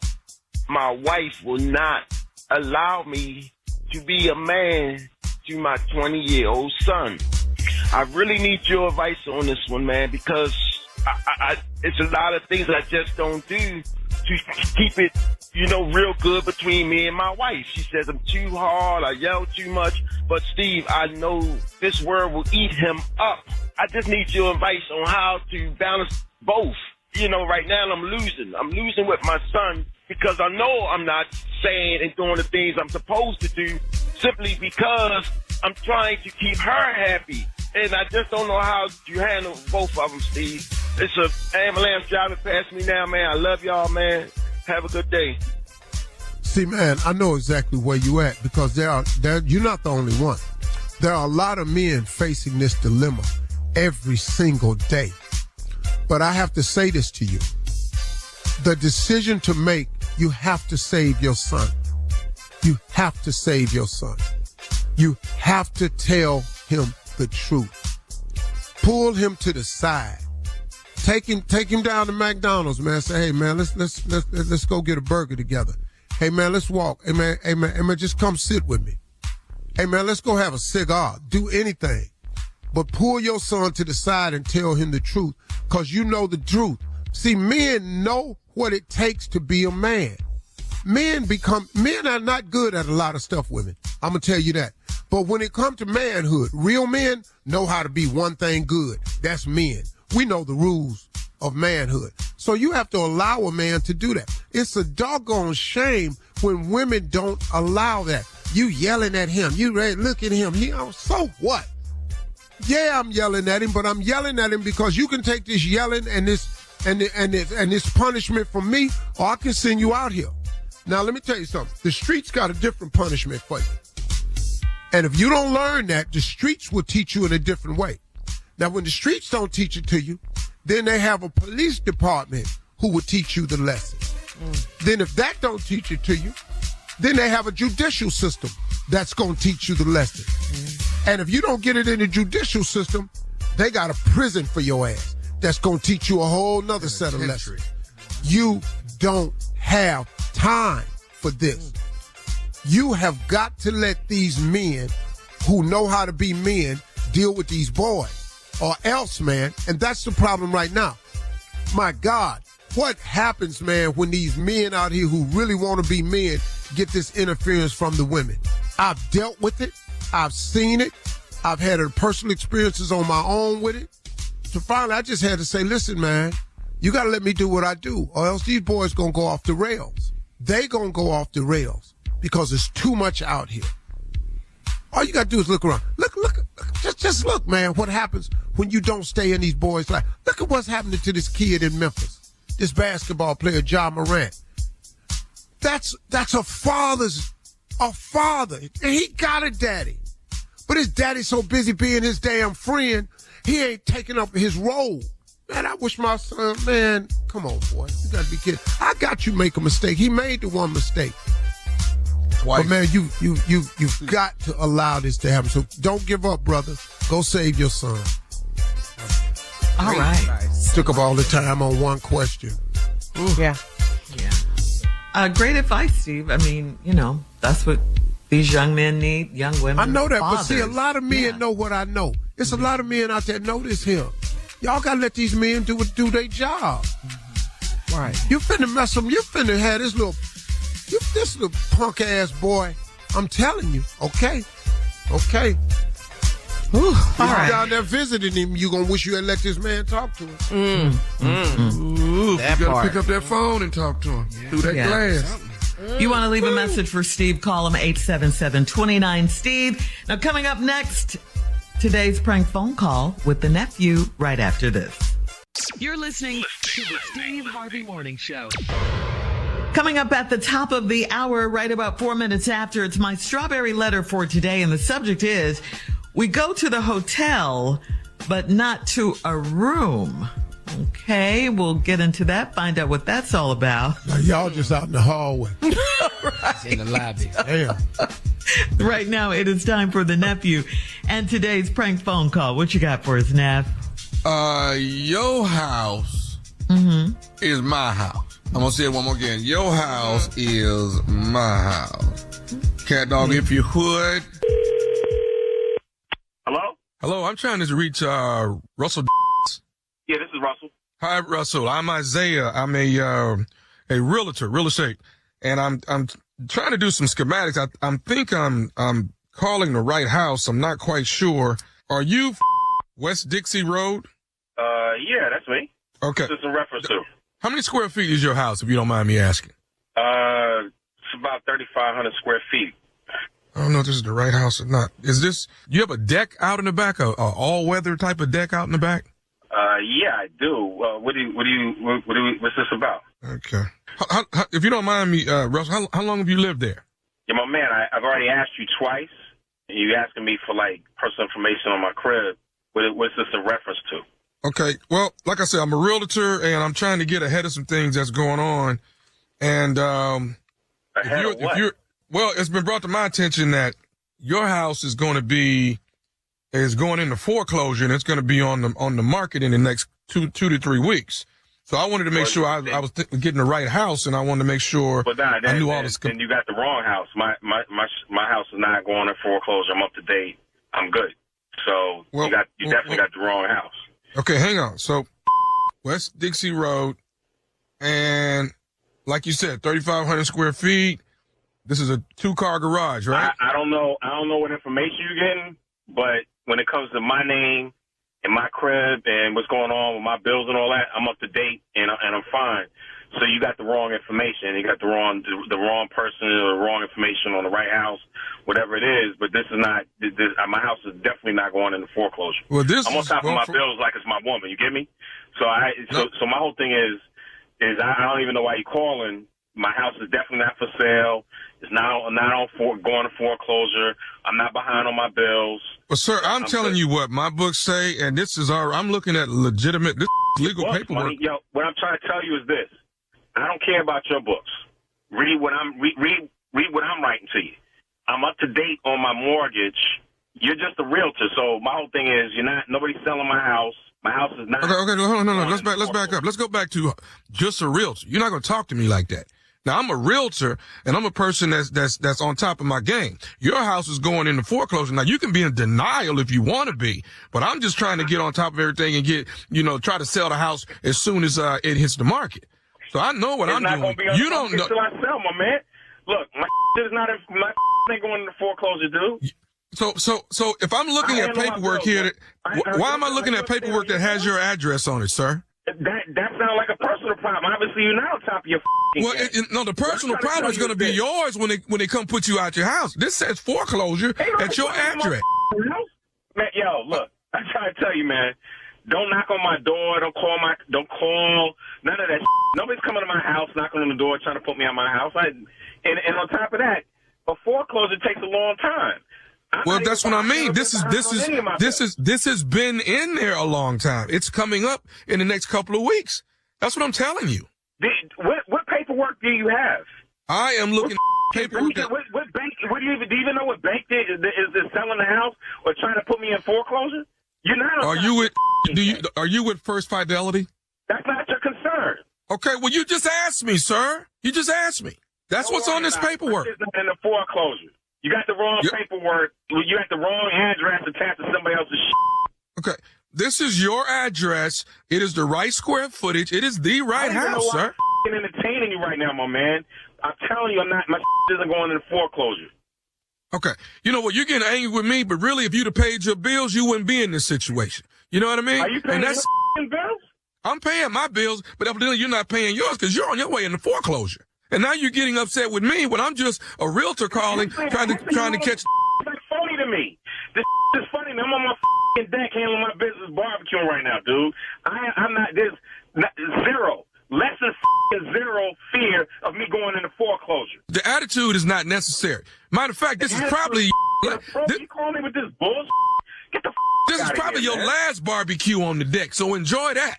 My wife will not allow me to be a man to my 20-year-old son. I really need your advice on this one, man, because it's a lot of things I just don't do to keep it real good between me and my wife. She says I'm too hard, I yell too much. But Steve, I know this word will eat him up. I just need your advice on how to balance both. Right now I'm losing. I'm losing with my son because I know I'm not saying and doing the things I'm supposed to do simply because I'm trying to keep her happy. And I just don't know how to handle both of them, Steve. It's an ambulance driving past me now, man. I love y'all, man. Have a good day. See, man, I know exactly where you at because you're not the only one. There are a lot of men facing this dilemma every single day. But I have to say this to you. The decision to make, you have to save your son. You have to save your son. You have to tell him the truth. Pull him to the side. Take him down to McDonald's, man. Say, hey, man, let's go get a burger together. Hey, man, let's walk. Hey, man, just come sit with me. Hey, man, let's go have a cigar. Do anything. But pull your son to the side and tell him the truth, because you know the truth. See, men know what it takes to be a man. Men are not good at a lot of stuff, women. I'm going to tell you that. But when it comes to manhood, real men know how to be one thing good. That's men. We know the rules of manhood. So you have to allow a man to do that. It's a doggone shame when women don't allow that. You yelling at him. You ready? Look at him. So what? Yeah, I'm yelling at him, but I'm yelling at him because you can take this yelling and this punishment from me, or I can send you out here. Now, let me tell you something. The streets got a different punishment for you. And if you don't learn that, the streets will teach you in a different way. Now, when the streets don't teach it to you, then they have a police department who will teach you the lesson. Then if that don't teach it to you, then they have a judicial system that's going to teach you the lesson. And if you don't get it in the judicial system, they got a prison for your ass that's going to teach you a whole nother set of lessons. You don't have time for this. You have got to let these men who know how to be men deal with these boys, or else, man, and that's the problem right now. My God, what happens, man, when these men out here who really want to be men get this interference from the women? I've dealt with it. I've seen it. I've had personal experiences on my own with it. So finally, I just had to say, listen, man, you got to let me do what I do, or else these boys going to go off the rails. They going to go off the rails because there's too much out here. All you got to do is look around. Look, just look, man, what happens when you don't stay in these boys' life. Look at what's happening to this kid in Memphis, this basketball player, Ja Morant. That's a father. And he got a daddy. But his daddy's so busy being his damn friend, he ain't taking up his role. Man, I wish my son, man, come on, boy. You got to be kidding. I got you make a mistake. He made the one mistake. Twice. But, man, you've got to allow this to happen. So don't give up, brother. Go save your son. All right. Took up all the time on one question. Ooh. Yeah. Great advice, Steve. I mean, that's what these young men need, young women. I know that, fathers. but see, a lot of men know what I know. It's a lot of men out there know this here. Y'all got to let these men do their job. Right. You finna mess them. You finna have this little punk ass boy. I'm telling you. Okay. Ooh, if all you're right. down there visiting him, you're going to wish you had let this man talk to him. Ooh, that you got part. to pick up that phone and talk to him through that glass. You want to leave a message for Steve, call him 877-29-STEVE. Now, coming up next, today's prank phone call with the nephew right after this. You're listening to the Steve Harvey Morning Show. Coming up at the top of the hour, right about 4 minutes after, it's my strawberry letter for today. And the subject is, we go to the hotel, but not to a room. Okay, we'll get into that, find out what that's all about. Now, y'all just out in the hallway. It's in the lobby. Damn. Right now, it is time for the nephew and today's prank phone call. What you got for us, Neff? Your house is my house. I'm going to say it one more again. Your house is my house. Cat dog, if you would. Hello, I'm trying to reach Russell. Yeah, this is Russell. Hi, Russell. I'm Isaiah. I'm a realtor, real estate. and I'm trying to do some schematics. I think I'm calling the right house. I'm not quite sure. Are you West Dixie Road? Yeah, that's me. Okay. This is a reference to. How many square feet is your house, if you don't mind me asking? It's about 3,500 square feet. I don't know if this is the right house or not. Do you have a deck out in the back, a all-weather type of deck out in the back? Yeah, I do. What's this about? Okay. How, if you don't mind me, Russ, how long have you lived there? Yeah, my man, I've already asked you twice. You asking me for, like, personal information on my crib. What's this in reference to? Okay. Well, like I said, I'm a realtor, and I'm trying to get ahead of some things that's going on. And well, it's been brought to my attention that your house is going into foreclosure, and it's going to be on the market in the next two to 3 weeks. So I wanted to make sure I was getting the right house, and I wanted to make sure I knew all this. Then you got the wrong house. My house is not going in foreclosure. I'm up to date. I'm good. So you definitely got the wrong house. Okay, hang on. So West Dixie Road, and like you said, 3,500 square feet. This is a 2-car garage, right? I don't know what information you're getting, but when it comes to my name and my crib and what's going on with my bills and all that, I'm up to date and I'm fine. So you got the wrong information. You got the wrong person or the wrong information on the right house, whatever it is. But this is not. My house is definitely not going into foreclosure. Well, I'm on top of my bills like it's my woman. You get me? So so my whole thing is I don't even know why you're calling. My house is definitely not for sale. It's not going to foreclosure. I'm not behind on my bills. Well, sir, I'm telling you what my books say, and I'm looking at legitimate, legal paperwork. Money. Yo, what I'm trying to tell you is this. I don't care about your books. Read what I'm writing to you. I'm up to date on my mortgage. You're just a realtor, so my whole thing is nobody's selling my house. My house is not. Okay, no. Let's back up. Let's go back to just a realtor. You're not going to talk to me like that. Now, I'm a realtor, and I'm a person that's on top of my game. Your house is going into foreclosure. Now, you can be in denial if you want to be, but I'm just trying to get on top of everything and try to sell the house as soon as it hits the market. So I know what I'm doing. You don't know. Until I sell, my man. Look, my ain't going into foreclosure, dude. So if I'm looking at paperwork here, why am I looking at paperwork that has your address on it, sir? That sounds like a personal problem. Obviously, you're not on top of your no, the personal problem is going to be yours when they come put you out your house. This says foreclosure at your address. Man, yo, look, I'm trying to tell you, man. Don't knock on my door. Don't call. None of that. Nobody's coming to my house, knocking on the door, trying to put me out my house. And on top of that, a foreclosure takes a long time. Well, that's what I mean. This has been in there a long time. It's coming up in the next couple of weeks. That's what I'm telling you. What paperwork do you have? I am looking at paperwork. What bank? Do you even know what bank is selling the house or trying to put me in foreclosure? You're not. Are you with First Fidelity? That's not your concern. Okay. Well, you just asked me, sir. You just asked me. That's what's on this paperwork. It's not in the foreclosure. You got the wrong paperwork. You got the wrong address attached to somebody else's shit. Okay. This is your address. It is the right square footage. It is the right house, sir. I'm entertaining you right now, my man. I'm telling you, my isn't going into foreclosure. Okay. You know what? You're getting angry with me, but really, if you'd have paid your bills, you wouldn't be in this situation. You know what I mean? Are you paying your bills? I'm paying my bills, but evidently you're not paying yours because you're on your way into foreclosure. And now you're getting upset with me when I'm just a realtor calling, trying to catch. It's funny to me. This is funny. I'm on my deck handling my business barbecuing right now, dude. I'm not zero. Less than zero fear of me going into foreclosure. The attitude is not necessary. Matter of fact, this is probably. You call me with this bullshit? Get the This is probably your last barbecue on the deck, so enjoy that.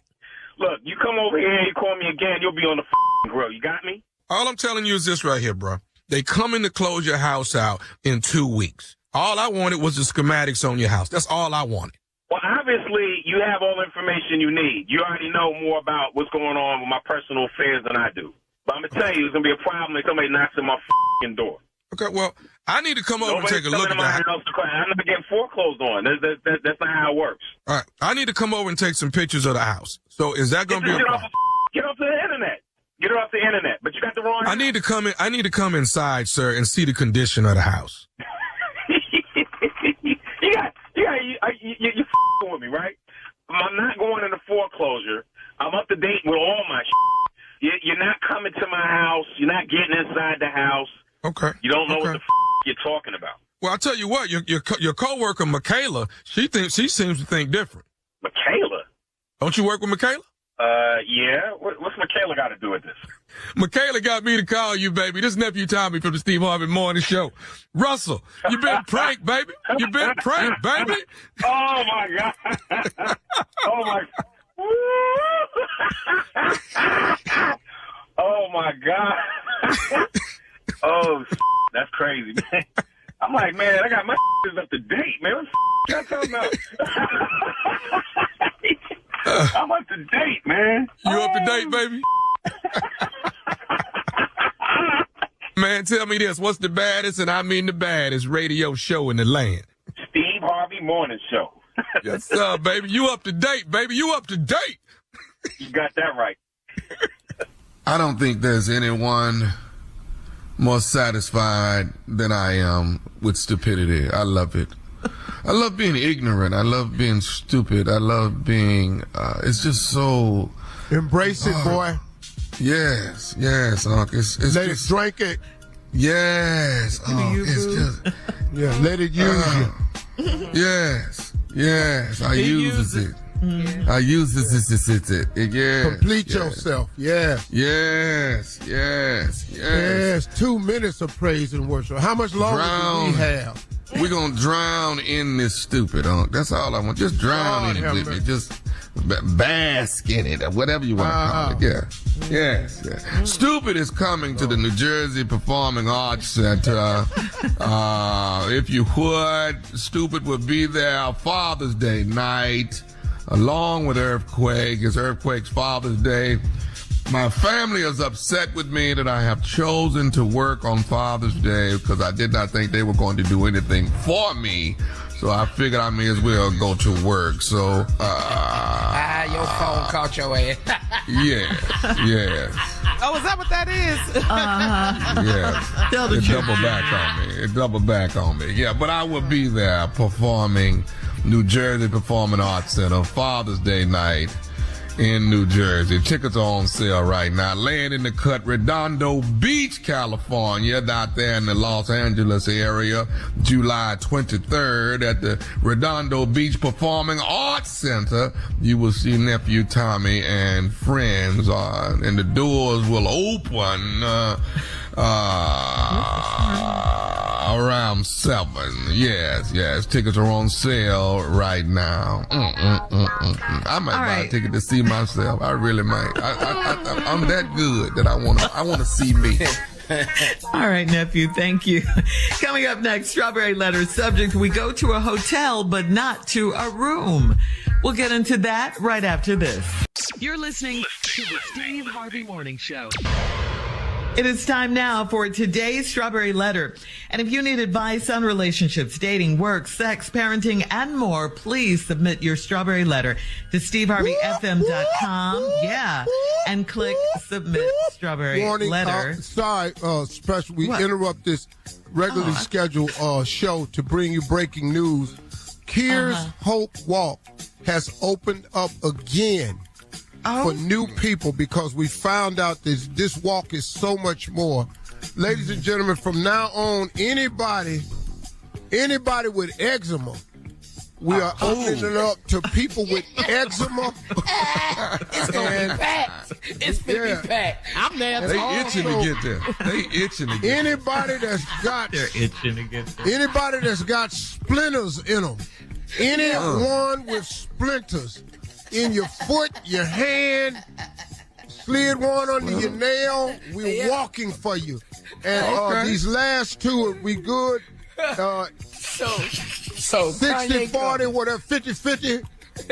Look, you come over here and you call me again, you'll be on the grill. You got me? All I'm telling you is this right here, bro. They coming to close your house out in 2 weeks. All I wanted was the schematics on your house. That's all I wanted. Well, obviously, you have all the information you need. You already know more about what's going on with my personal affairs than I do. But I'm going to tell you, it's going to be a problem if somebody knocks on my door. Okay, well, I need to come over and take a look at that. I'm not getting foreclosed on. That's not how it works. All right, I need to come over and take some pictures of the house. So is that going to be a problem? Get off the internet. Get her off the internet. But you got the wrong. I need to come inside, sir, and see the condition of the house. You're f***ing with me, right? I'm not going into foreclosure. I'm up to date with all my shit. You're not coming to my house. You're not getting inside the house. Okay. You don't know what the you're talking about. Well, I'll tell you what. Your coworker Michaela, she seems to think different. Michaela? Don't you work with Michaela? Yeah. What's Michaela got to do with this? Michaela got me to call you, baby. This nephew Tommy from the Steve Harvey Morning Show. Russell, you been pranked, baby. You been pranked, baby. Oh my God. Oh my. Oh my God. Oh, that's crazy, man. I'm like, man, I got my up to date, man. What the y'all talking about? I'm up to date, man. You up to date, baby? Man, tell me this. What's the baddest, and I mean the baddest, radio show in the land? Steve Harvey Morning Show. Yes, sir, baby. You up to date, baby. You up to date. You got that right. I don't think there's anyone more satisfied than I am with stupidity. I love it. I love being ignorant. I love being stupid. I love being, it's just so. Embrace it, boy. Yes, Unc. It's let just, it drink it. Yes. It's just. Yeah, let it use you. Yes. I use it. Mm-hmm. I use it. Yeah. Complete yourself. Yeah. Yes. 2 minutes of praise and worship. How much longer do we have? We're going to drown in this stupid, Unc. That's all I want. Just drown in it with me. Just bask in it, or whatever you want to call it. Yeah. Yes. Stupid is coming to the New Jersey Performing Arts Center. If you would, Stupid will be there Father's Day night, along with Earthquake. It's Earthquake's Father's Day. My family is upset with me that I have chosen to work on Father's Day because I did not think they were going to do anything for me. So I figured I may as well go to work. So, your phone caught your ass. Yes. Oh, is that what that is? Yes. Tell the truth. It doubled back on me. Yeah, but I will be there performing New Jersey Performing Arts Center Father's Day night in New Jersey. Tickets are on sale right now. Laying in the cut, Redondo Beach, California, out there in the Los Angeles area, July 23rd at the Redondo Beach Performing Arts Center. You will see Nephew Tommy and friends, and the doors will open around 7. Yes. Tickets are on sale right now. I might buy a ticket to see myself. I really might. I'm that good that I want to see me. All right, nephew. Thank you. Coming up next, Strawberry Letter subject. We go to a hotel, but not to a room. We'll get into that right after this. You're listening to the Steve Harvey Morning Show. It is time now for today's Strawberry Letter. And if you need advice on relationships, dating, work, sex, parenting, and more, please submit your Strawberry Letter to SteveHarveyFM.com. Yeah. And click Submit Strawberry Letter. Special. We interrupt this regularly scheduled show to bring you breaking news. Kier's Hope Walk has opened up again. For new people, because we found out this walk is so much more. Ladies and gentlemen, from now on, anybody with eczema, we are opening it up to people with eczema. It's going to be packed. It's going to be packed. I'm there. They itching to get there. Anybody that's got, they're itching to get there. Anybody that's got splinters in them. Anyone with splinters in your foot, your hand, slid one under your nail, we're walking for you. And these last two, we good. So 60-40, whatever, 50-50.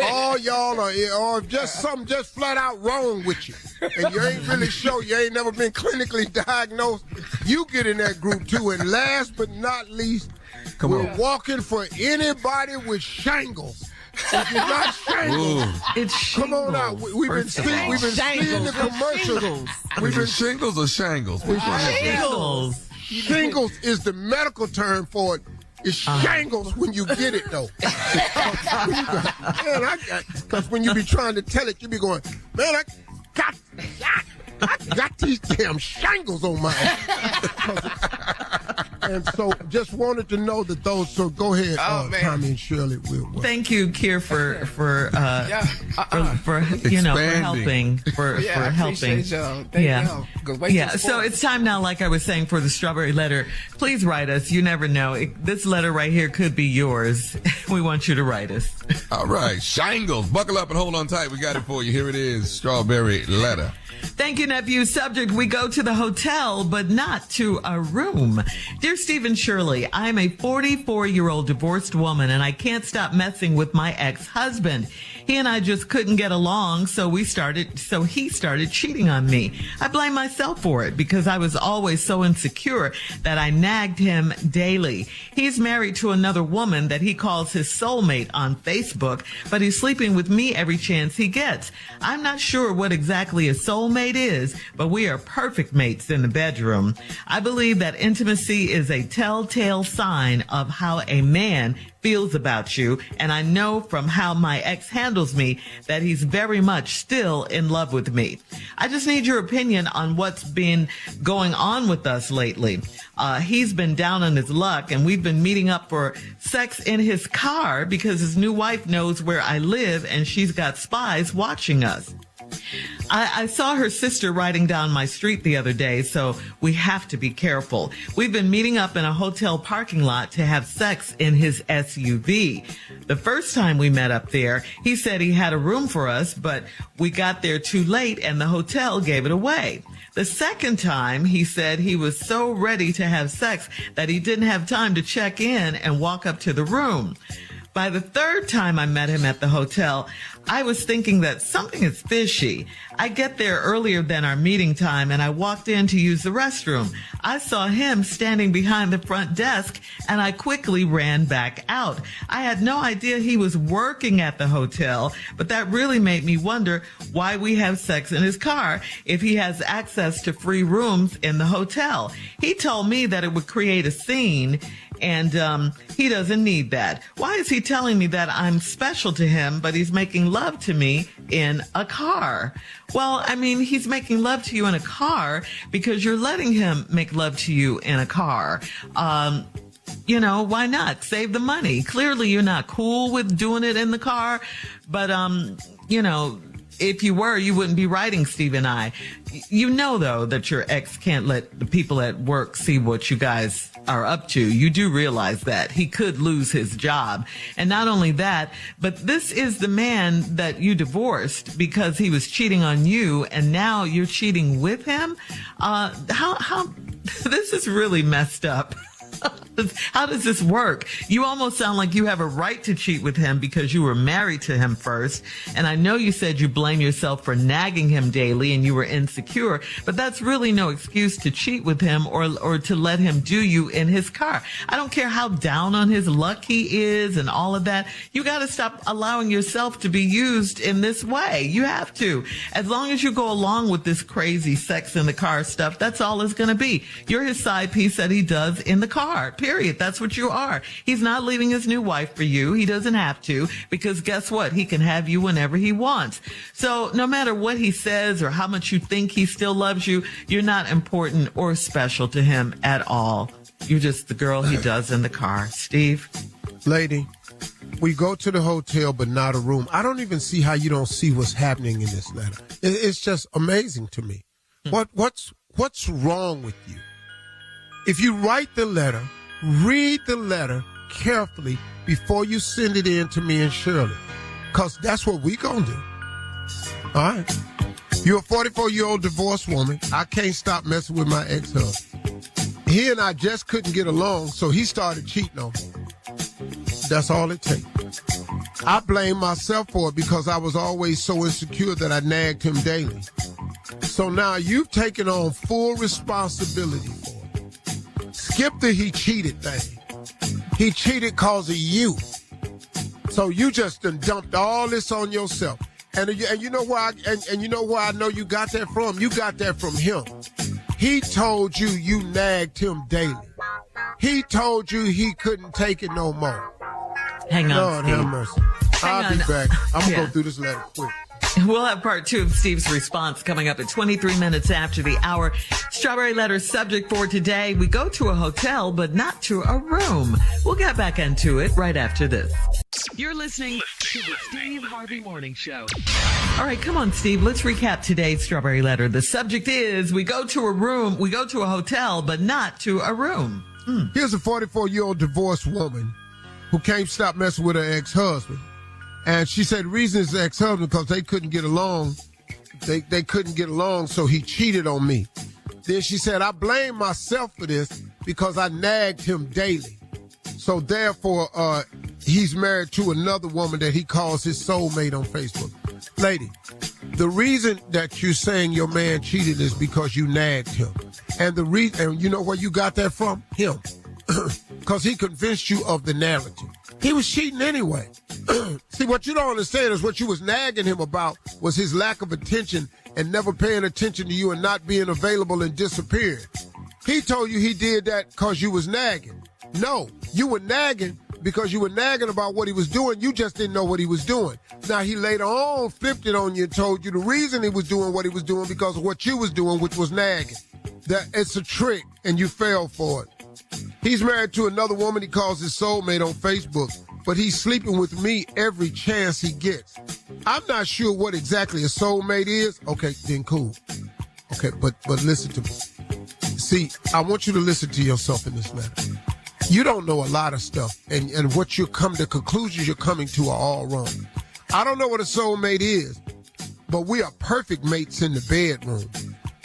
All y'all are just something just flat out wrong with you. And you ain't really sure, you ain't never been clinically diagnosed. You get in that group too. And last but not least, we're walking for anybody with shingles. It's not shingles. It's shingles. Come on out. We've been seeing the commercials. We've been shingles or shangles? Which one is it? Shingles. Shingles is the medical term for it. It's shingles when you get it, though. Because when you be trying to tell it, you be going, man, I got these damn shingles on my ass. And so just wanted to know that those, so go ahead, Tommy and Shirley. Thank you, Kier, for helping. For helping. So it's time now, like I was saying, for the strawberry letter. Please write us. You never know. This letter right here could be yours. We want you to write us. All right. Shingles. Buckle up and hold on tight. We got it for you. Here it is. Strawberry letter. Thank you, nephew. Subject, we go to the hotel, but not to a room. Dear Stephen Shirley, I'm a 44-year-old divorced woman, and I can't stop messing with my ex-husband. He and I just couldn't get along, so he started cheating on me. I blame myself for it because I was always so insecure that I nagged him daily. He's married to another woman that he calls his soulmate on Facebook, but he's sleeping with me every chance he gets. I'm not sure what exactly a soulmate is, but we are perfect mates in the bedroom. I believe that intimacy is a telltale sign of how a man feels about you, and I know from how my ex handles me that he's very much still in love with me. I just need your opinion on what's been going on with us lately. He's been down on his luck, and we've been meeting up for sex in his car because his new wife knows where I live and she's got spies watching us. I saw her sister riding down my street the other day, so we have to be careful. We've been meeting up in a hotel parking lot to have sex in his SUV. The first time we met up there, he said he had a room for us, but we got there too late and the hotel gave it away. The second time, he said he was so ready to have sex that he didn't have time to check in and walk up to the room. By the third time I met him at the hotel, I was thinking that something is fishy. I get there earlier than our meeting time and I walked in to use the restroom. I saw him standing behind the front desk and I quickly ran back out. I had no idea he was working at the hotel, but that really made me wonder why we have sex in his car if he has access to free rooms in the hotel. He told me that it would create a scene and he doesn't need that. Why is he telling me that I'm special to him, but he's making love to me in a car? Well, I mean, he's making love to you in a car because you're letting him make love to you in a car. Why not? Save the money. Clearly, you're not cool with doing it in the car, but, if you were, you wouldn't be writing Steve and I. You know, though, that your ex can't let the people at work see what you guys are up to. You do realize that he could lose his job. And not only that, but this is the man that you divorced because he was cheating on you and now you're cheating with him. How this is really messed up. How does this work? You almost sound like you have a right to cheat with him because you were married to him first. And I know you said you blame yourself for nagging him daily and you were insecure, but that's really no excuse to cheat with him or to let him do you in his car. I don't care how down on his luck he is and all of that. You got to stop allowing yourself to be used in this way. You have to. As long as you go along with this crazy sex in the car stuff, that's all it's going to be. You're his side piece that he does in the car. Period. That's what you are. He's not leaving his new wife for you. He doesn't have to because guess what? He can have you whenever he wants. So no matter what he says or how much you think he still loves you, you're not important or special to him at all. You're just the girl he does in the car. Steve? Lady, we go to the hotel but not a room. I don't even see how you don't see what's happening in this letter. It's just amazing to me. What's wrong with you? If you write the letter, read the letter carefully before you send it in to me and Shirley, because that's what we gonna do. All right? You're a 44-year-old divorced woman. I can't stop messing with my ex-husband. He and I just couldn't get along, so he started cheating on me. That's all it takes. I blame myself for it because I was always so insecure that I nagged him daily. So now you've taken on full responsibility for it. Skip the he cheated thing. He cheated because of you. So you just done dumped all this on yourself. And you know where you know where I know you got that from? You got that from him. He told you you nagged him daily. He told you he couldn't take it no more. Hang on, Lord Steve. have mercy. I'll be back. I'm going to go through this letter quick. We'll have part 2 of Steve's response coming up at 23 minutes after the hour. Strawberry letter subject for today. We go to a hotel, but not to a room. We'll get back into it right after this. You're listening to the Steve Harvey Morning Show. All right, come on, Steve. Let's recap today's Strawberry letter. The subject is we go to a hotel, but not to a room. Here's a 44-year-old divorced woman who can't stop messing with her ex-husband. And she said the reason is the ex-husband because they couldn't get along. They couldn't get along, so he cheated on me. Then she said, I blame myself for this because I nagged him daily. So therefore, he's married to another woman that he calls his soulmate on Facebook. Lady, the reason that you're saying your man cheated is because you nagged him. And the reason, and you know where you got that from? Him. Because he convinced you of the narrative. He was cheating anyway. See, what you don't understand is what you was nagging him about was his lack of attention and never paying attention to you and not being available and disappearing. He told you he did that because you was nagging. No, you were nagging because you were nagging about what he was doing. You just didn't know what he was doing. Now, he later on flipped it on you and told you the reason he was doing what he was doing because of what you was doing, which was nagging. That it's a trick, and you fell for it. He's married to another woman he calls his soulmate on Facebook, but he's sleeping with me every chance he gets. I'm not sure what exactly a soulmate is. Okay, then cool. Okay, but listen to me. See, I want you to listen to yourself in this letter. You don't know a lot of stuff, and what you come to conclusions you're coming to are all wrong. I don't know what a soulmate is, but we are perfect mates in the bedroom.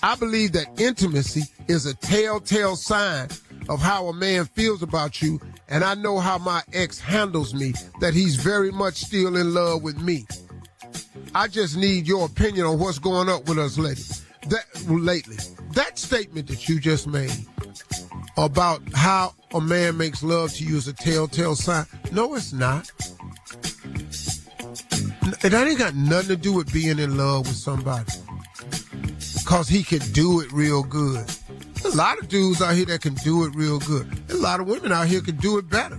I believe that intimacy is a telltale sign of how a man feels about you, and I know how my ex handles me, that he's very much still in love with me. I just need your opinion on what's going on with us lately. That statement that you just made about how a man makes love to you is a telltale sign. No, it's not. It ain't got nothing to do with being in love with somebody. Because he can do it real good. There's a lot of dudes out here that can do it real good. There's a lot of women out here can do it better.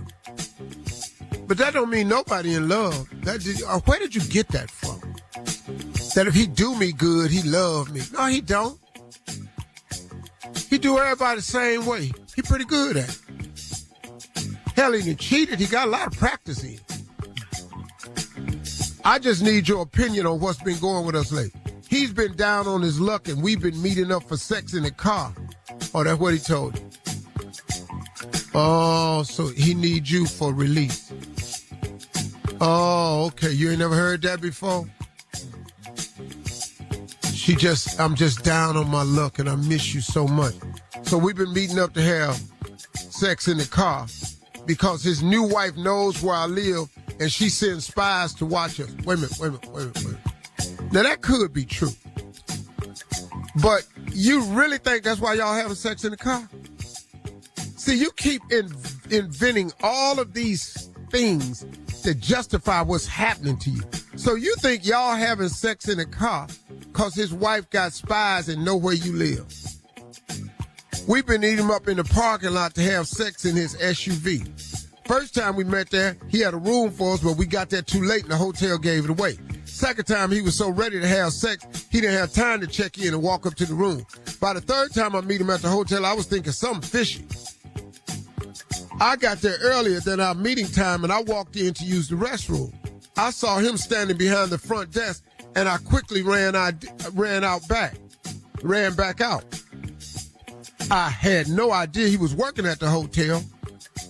But that don't mean nobody in love. Where did you get that from? That if he do me good, he love me. No, he don't. He do everybody the same way. He pretty good at it. Hell, he cheated. He got a lot of practice in. I just need your opinion on what's been going with us lately. He's been down on his luck, and we've been meeting up for sex in the car. Oh, that's what he told you. Oh, so he needs you for release. Oh, okay. You ain't never heard that before? I'm just down on my luck, and I miss you so much. So we've been meeting up to have sex in the car because his new wife knows where I live, and she sends spies to watch us. Wait a minute. Now, that could be true. But you really think that's why y'all having sex in the car? See, you keep inventing all of these things to justify what's happening to you. So you think y'all having sex in the car because his wife got spies and know where you live. We've been eating him up in the parking lot to have sex in his SUV. First time we met there, he had a room for us, but we got there too late and the hotel gave it away. Second time, he was so ready to have sex, he didn't have time to check in and walk up to the room. By the third time I meet him at the hotel, I was thinking something fishy. I got there earlier than our meeting time, and I walked in to use the restroom. I saw him standing behind the front desk, and I quickly ran back out. I had no idea he was working at the hotel,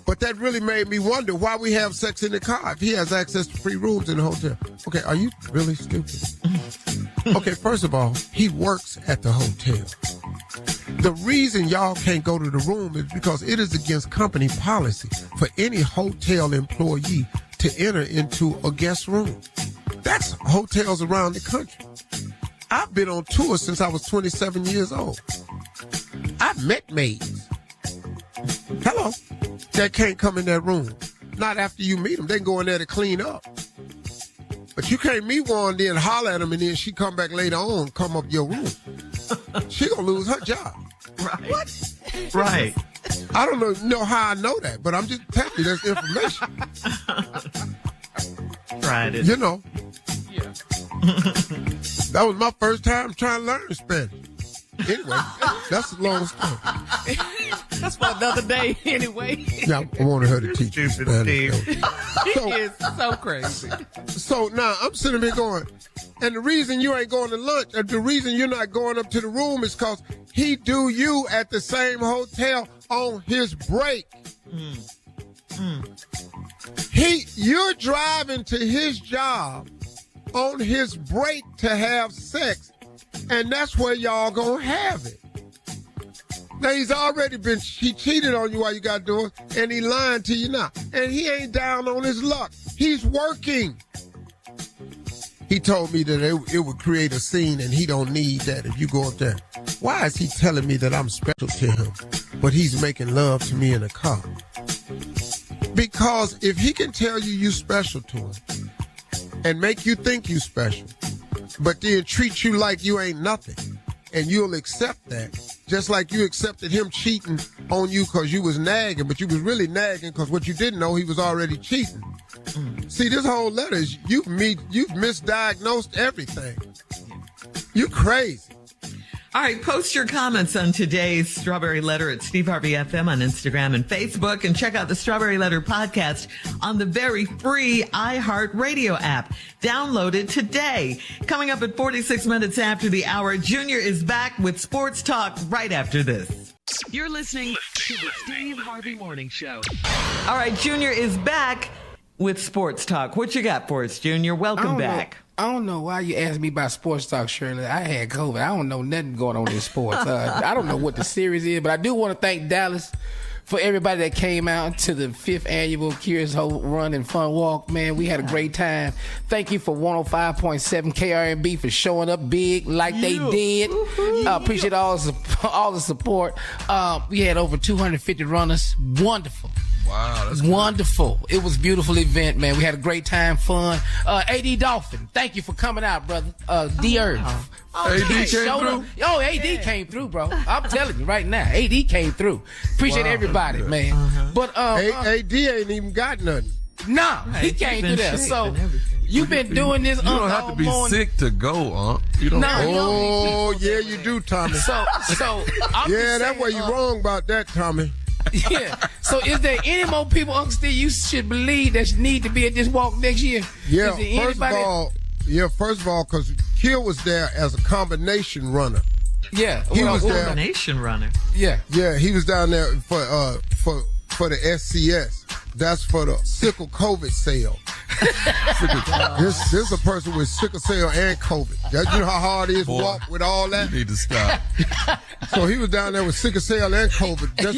but that really made me wonder why we have sex in the car if he has access to free rooms in the hotel. Okay, are you really stupid? Okay, first of all, he works at the hotel. The reason y'all can't go to the room is because it is against company policy for any hotel employee to enter into a guest room. That's hotels around the country. I've been on tour since I was 27 years old. I've met maids. Hello. That can't come in that room. Not after you meet them. They go in there to clean up. But you can't meet one, then holler at them, and then she come back later on, come up your room. She gonna lose her job. Right. What? Right. I don't know how I know that, but I'm just telling you that's information. Tried it. You know. Yeah. That was my first time trying to learn Spanish. Anyway, that's the long story. That's for another day anyway. Yeah, I wanted her to teach you Spanish. He is so crazy. So now I'm sitting there going, and the reason you ain't going to lunch, or the reason you're not going up to the room is because he do you at the same hotel on his break. You're driving to his job on his break to have sex, and that's where y'all gonna have it. Now he cheated on you while you got doing, and he lying to you now, and he ain't down on his luck. He's working. He told me that it would create a scene, and he don't need that if you go up there. Why is he telling me that I'm special to him, but he's making love to me in a car? Because if he can tell you special to him and make you think you special, but then treat you like you ain't nothing, and you'll accept that, just like you accepted him cheating on you because you was nagging, but you was really nagging because what you didn't know, he was already cheating. See, this whole letter is you've misdiagnosed everything. You crazy. All right, post your comments on today's Strawberry Letter at Steve Harvey FM on Instagram and Facebook, and check out the Strawberry Letter podcast on the very free iHeartRadio app. Download it today. Coming up at 46 minutes after the hour, Junior is back with Sports Talk right after this. You're listening to the Steve Harvey Morning Show. All right, Junior is back with Sports Talk. What you got for us, Junior? Welcome back. I don't know why you asked me about sports talk, Shirley. I had COVID. I don't know nothing going on in sports. I don't know what the series is, but I do want to thank Dallas for everybody that came out to the 5th annual Curious Hope Run and Fun Walk. Man, we had a great time. Thank you for 105.7 KRMB for showing up big like they did. Appreciate all the support. We had over 250 runners. Wonderful. Wow, that's wonderful. Cool. It was a beautiful event, man. We had a great time, fun. AD Dolphin, thank you for coming out, brother. D-Earth. AD came through? AD came through, bro. I'm telling you right now, AD came through. Appreciate everybody, man. But AD ain't even got nothing. Nah, he came through there. So you've been doing this. You don't have to be sick to go, You don't. Oh, yeah, you do, Tommy. So I'm that's why you're wrong about that, Tommy. Yeah. So is there any more people, Uncle Steve, you should believe that need to be at this walk next year? Yeah, first of all, because Kill was there as a combination runner. Yeah. He was there. Combination runner. Yeah. Yeah, he was down there for the SCS. That's for the sickle COVID sale. This is a person with sickle cell and COVID. You know how hard it is to walk with all that? You need to stop. So he was down there with sickle cell and COVID.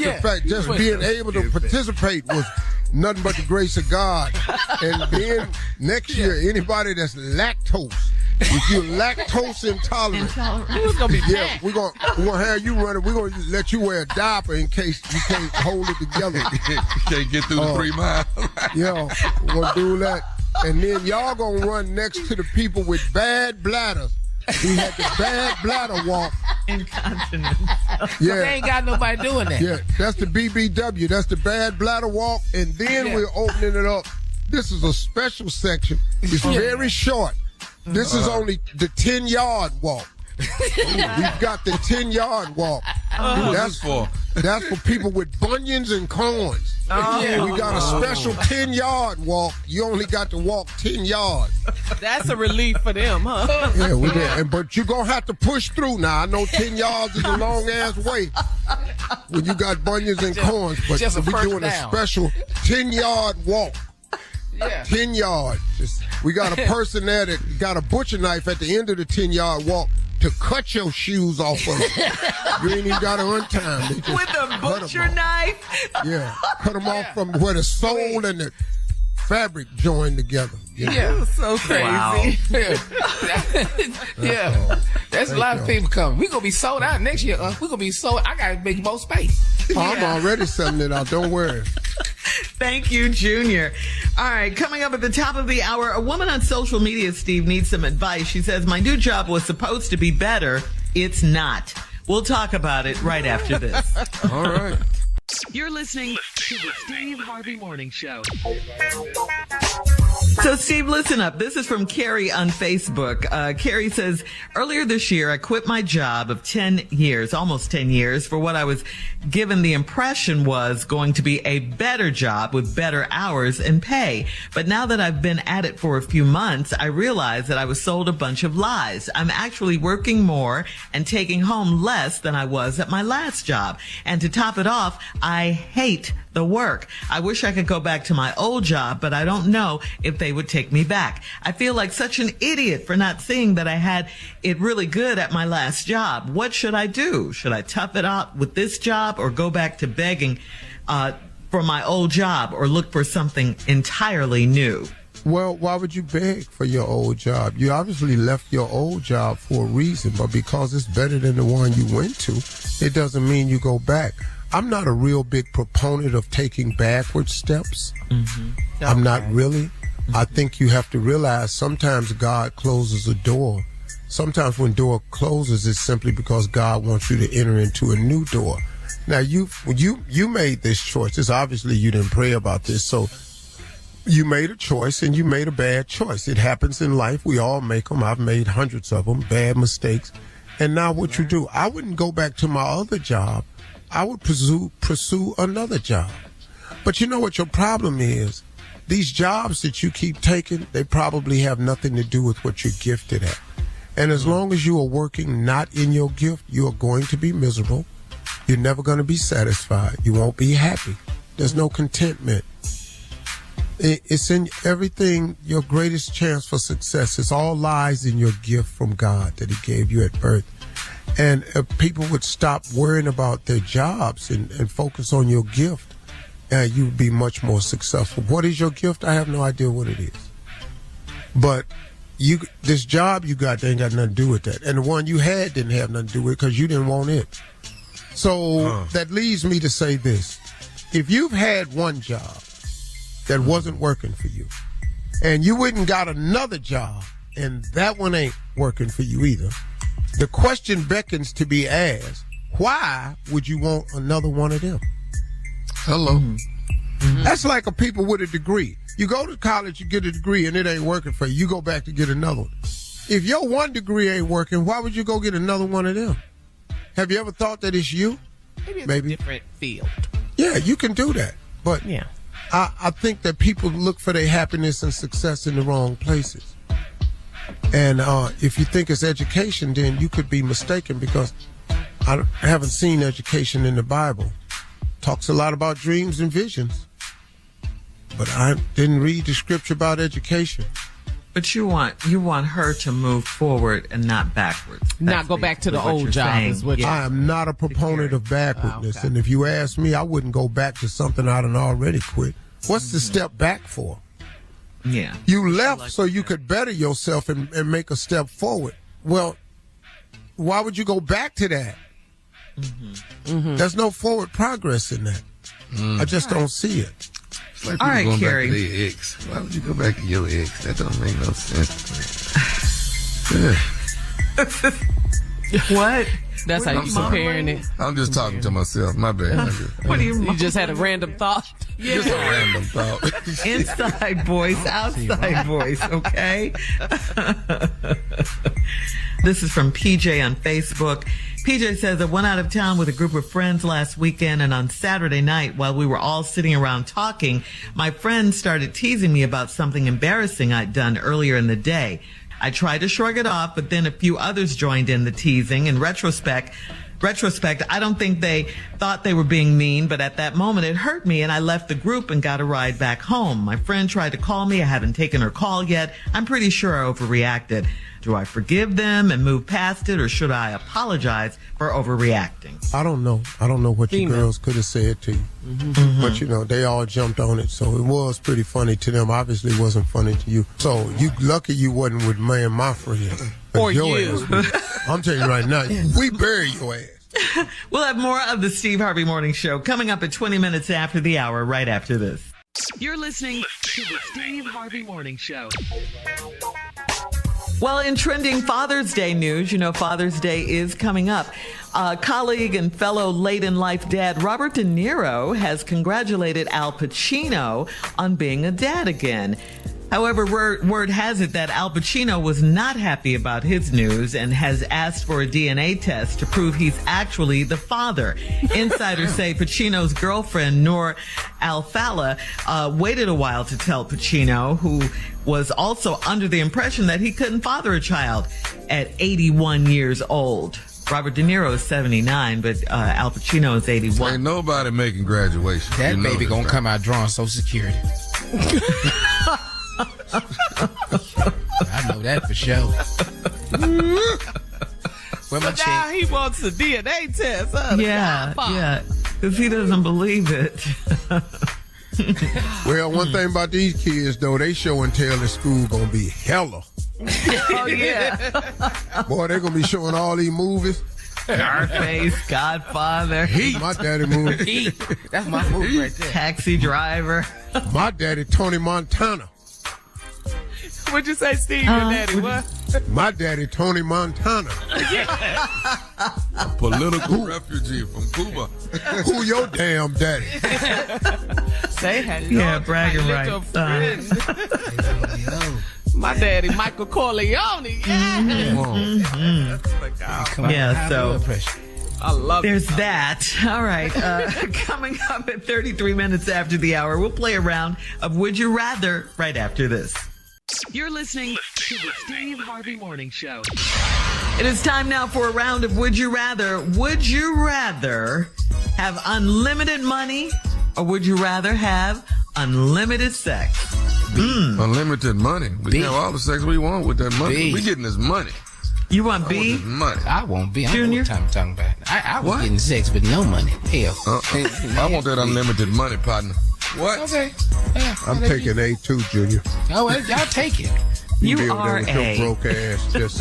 Just being able to participate was nothing but the grace of God. And then next year, anybody that's lactose, if you're lactose intolerant, it's gonna be we're gonna have you running. We're gonna let you wear a diaper in case you can't hold it together. You can't get through the 3 miles. We're gonna do that, and then y'all gonna run next to the people with bad bladders. We had the bad bladder walk. Incontinence. Yeah, they ain't got nobody doing that. Yeah, that's the BBW. That's the bad bladder walk, and then we're opening it up. This is a special section. It's very short. This is only the 10-yard walk. We've got the 10-yard walk. That's for people with bunions and corns. We got a special 10-yard walk. You only got to walk 10 yards. That's a relief for them, huh? Yeah, we did. But you're going to have to push through now. I know 10 yards is a long-ass way when you got bunions and corns, but we're doing a special 10-yard walk. Yeah. 10 yards. We got a person there that got a butcher knife at the end of the 10-yard walk to cut your shoes off of them. You ain't even got to untie them. With a butcher knife? Yeah. Cut them off from where the sole and the fabric join together. Yeah. So crazy. Wow. Yeah. That's a lot of people coming. We're going to be sold out next year. We're going to be sold. I got to make more space. I'm already selling it out. Don't worry. Thank you, Junior. All right, coming up at the top of the hour, a woman on social media, Steve, needs some advice. She says, my new job was supposed to be better. It's not. We'll talk about it right after this. All right. You're listening to the Steve Harvey Morning Show. So, Steve, listen up. This is from Carrie on Facebook. Carrie says, earlier this year, I quit my job of 10 years, almost 10 years, for what I was given the impression was going to be a better job with better hours and pay. But now that I've been at it for a few months, I realize that I was sold a bunch of lies. I'm actually working more and taking home less than I was at my last job. And to top it off, I hate the work. I wish I could go back to my old job, but I don't know if they would take me back. I feel like such an idiot for not seeing that I had it really good at my last job. What should I do? Should I tough it out with this job or go back to begging for my old job or look for something entirely new? Well, why would you beg for your old job? You obviously left your old job for a reason, but because it's better than the one you went to, it doesn't mean you go back. I'm not a real big proponent of taking backward steps. Mm-hmm. I'm not really. Mm-hmm. I think you have to realize sometimes God closes a door. Sometimes when door closes, it's simply because God wants you to enter into a new door. Now, you made this choice. It's obviously you didn't pray about this, so you made a choice and you made a bad choice. It happens in life. We all make them. I've made hundreds of them, bad mistakes. And now what you do, I wouldn't go back to my other job. I would pursue another job. But you know what your problem is? These jobs that you keep taking, they probably have nothing to do with what you're gifted at. And as long as you are working not in your gift, you are going to be miserable. You're never going to be satisfied. You won't be happy. There's no contentment. It's in everything. Your greatest chance for success is all lies in your gift from God that he gave you at birth. And if people would stop worrying about their jobs and focus on your gift, you would be much more successful. What is your gift? I have no idea what it is. But this job you got, they ain't got nothing to do with that. And the one you had didn't have nothing to do with it because you didn't want it. So that leads me to say this. If you've had one job that wasn't working for you, and you went and got another job, and that one ain't working for you either, the question beckons to be asked, why would you want another one of them? Hello. Mm-hmm. That's like a people with a degree. You go to college, you get a degree, and it ain't working for you. You go back to get another one. If your one degree ain't working, why would you go get another one of them? Have you ever thought that it's you? Maybe it's a different field. Yeah, you can do that. But yeah, I think that people look for their happiness and success in the wrong places. And if you think it's education, then you could be mistaken because I haven't seen education in the Bible. Talks a lot about dreams and visions. But I didn't read the scripture about education. But you want her to move forward and not backwards. Not go back to the old job. I am not a proponent of backwardness. Okay. And if you ask me, I wouldn't go back to something I done already quit. What's the step back for? Yeah. You left so you could better yourself and make a step forward. Well, why would you go back to that? Mm-hmm. Mm-hmm. There's no forward progress in that. I just don't see it. Like all right, going Carrie. Back to their ex. Why would you go back to your ex? That don't make no sense. What? That's how you comparing it. I'm just talking to myself. My bad. What do you just had a random thought? Yeah. Just a random thought. Inside voice, outside voice, okay? This is from PJ on Facebook. PJ says, I went out of town with a group of friends last weekend, and on Saturday night, while we were all sitting around talking, my friend started teasing me about something embarrassing I'd done earlier in the day. I tried to shrug it off, but then a few others joined in the teasing. In retrospect, I don't think they thought they were being mean, but at that moment it hurt me and I left the group and got a ride back home. My friend tried to call me. I haven't taken her call yet. I'm pretty sure I overreacted. Do I forgive them and move past it, or should I apologize for overreacting? I don't know. I don't know what your girls could have said to you. Mm-hmm. But, you know, they all jumped on it, so it was pretty funny to them. Obviously, it wasn't funny to you. So you lucky you wasn't with me and my friend. Or your you. Ass, I'm telling you right now, we bury your ass. We'll have more of the Steve Harvey Morning Show coming up at 20 minutes after the hour, right after this. You're listening to the Steve Harvey Morning Show. Well, in trending Father's Day news, you know Father's Day is coming up. Colleague and fellow late-in-life dad Robert De Niro has congratulated Al Pacino on being a dad again. However, word has it that Al Pacino was not happy about his news and has asked for a DNA test to prove he's actually the father. Insiders say Pacino's girlfriend, Noor Al-Fala, waited a while to tell Pacino, who was also under the impression that he couldn't father a child at 81 years old. Robert De Niro is 79, but Al Pacino is 81. Ain't nobody making graduation. That baby gonna come out drawing Social Security. I know that for sure. So now he wants a DNA test, huh? Yeah, because he doesn't believe it. Well, one thing about these kids, though, they show and tell at school gonna be hella. Oh, yeah. Boy, they gonna be showing all these movies. Scarface, Godfather. Heat. My daddy movie. Heat. That's my movie right there. Taxi Driver. My daddy, Tony Montana. What'd you say, Steve? Your daddy, what? My daddy, Tony Montana. A political refugee from Cuba. Who your damn daddy? Say hello. Yeah, to bragging my little rights. friend. My daddy, Michael Corleone. Yeah. Yeah, so I love there's that. All right. Coming up at 33 minutes after the hour, we'll play a round of Would You Rather right after this. You're listening to the Steve Harvey Morning Show. It is time now for a round of Would You Rather. Would you rather have unlimited money or would you rather have unlimited sex? Unlimited money. We can have all the sex we want with that money. We getting this money. You want B? Money. I want B. I don't know Junior? what time I'm talking about. I was getting sex with no money. Hell. I want that unlimited money, partner. What? Okay. Yeah, I'm taking A too, Junior. Oh, well, y'all take it. You be over are there with your broke ass. Just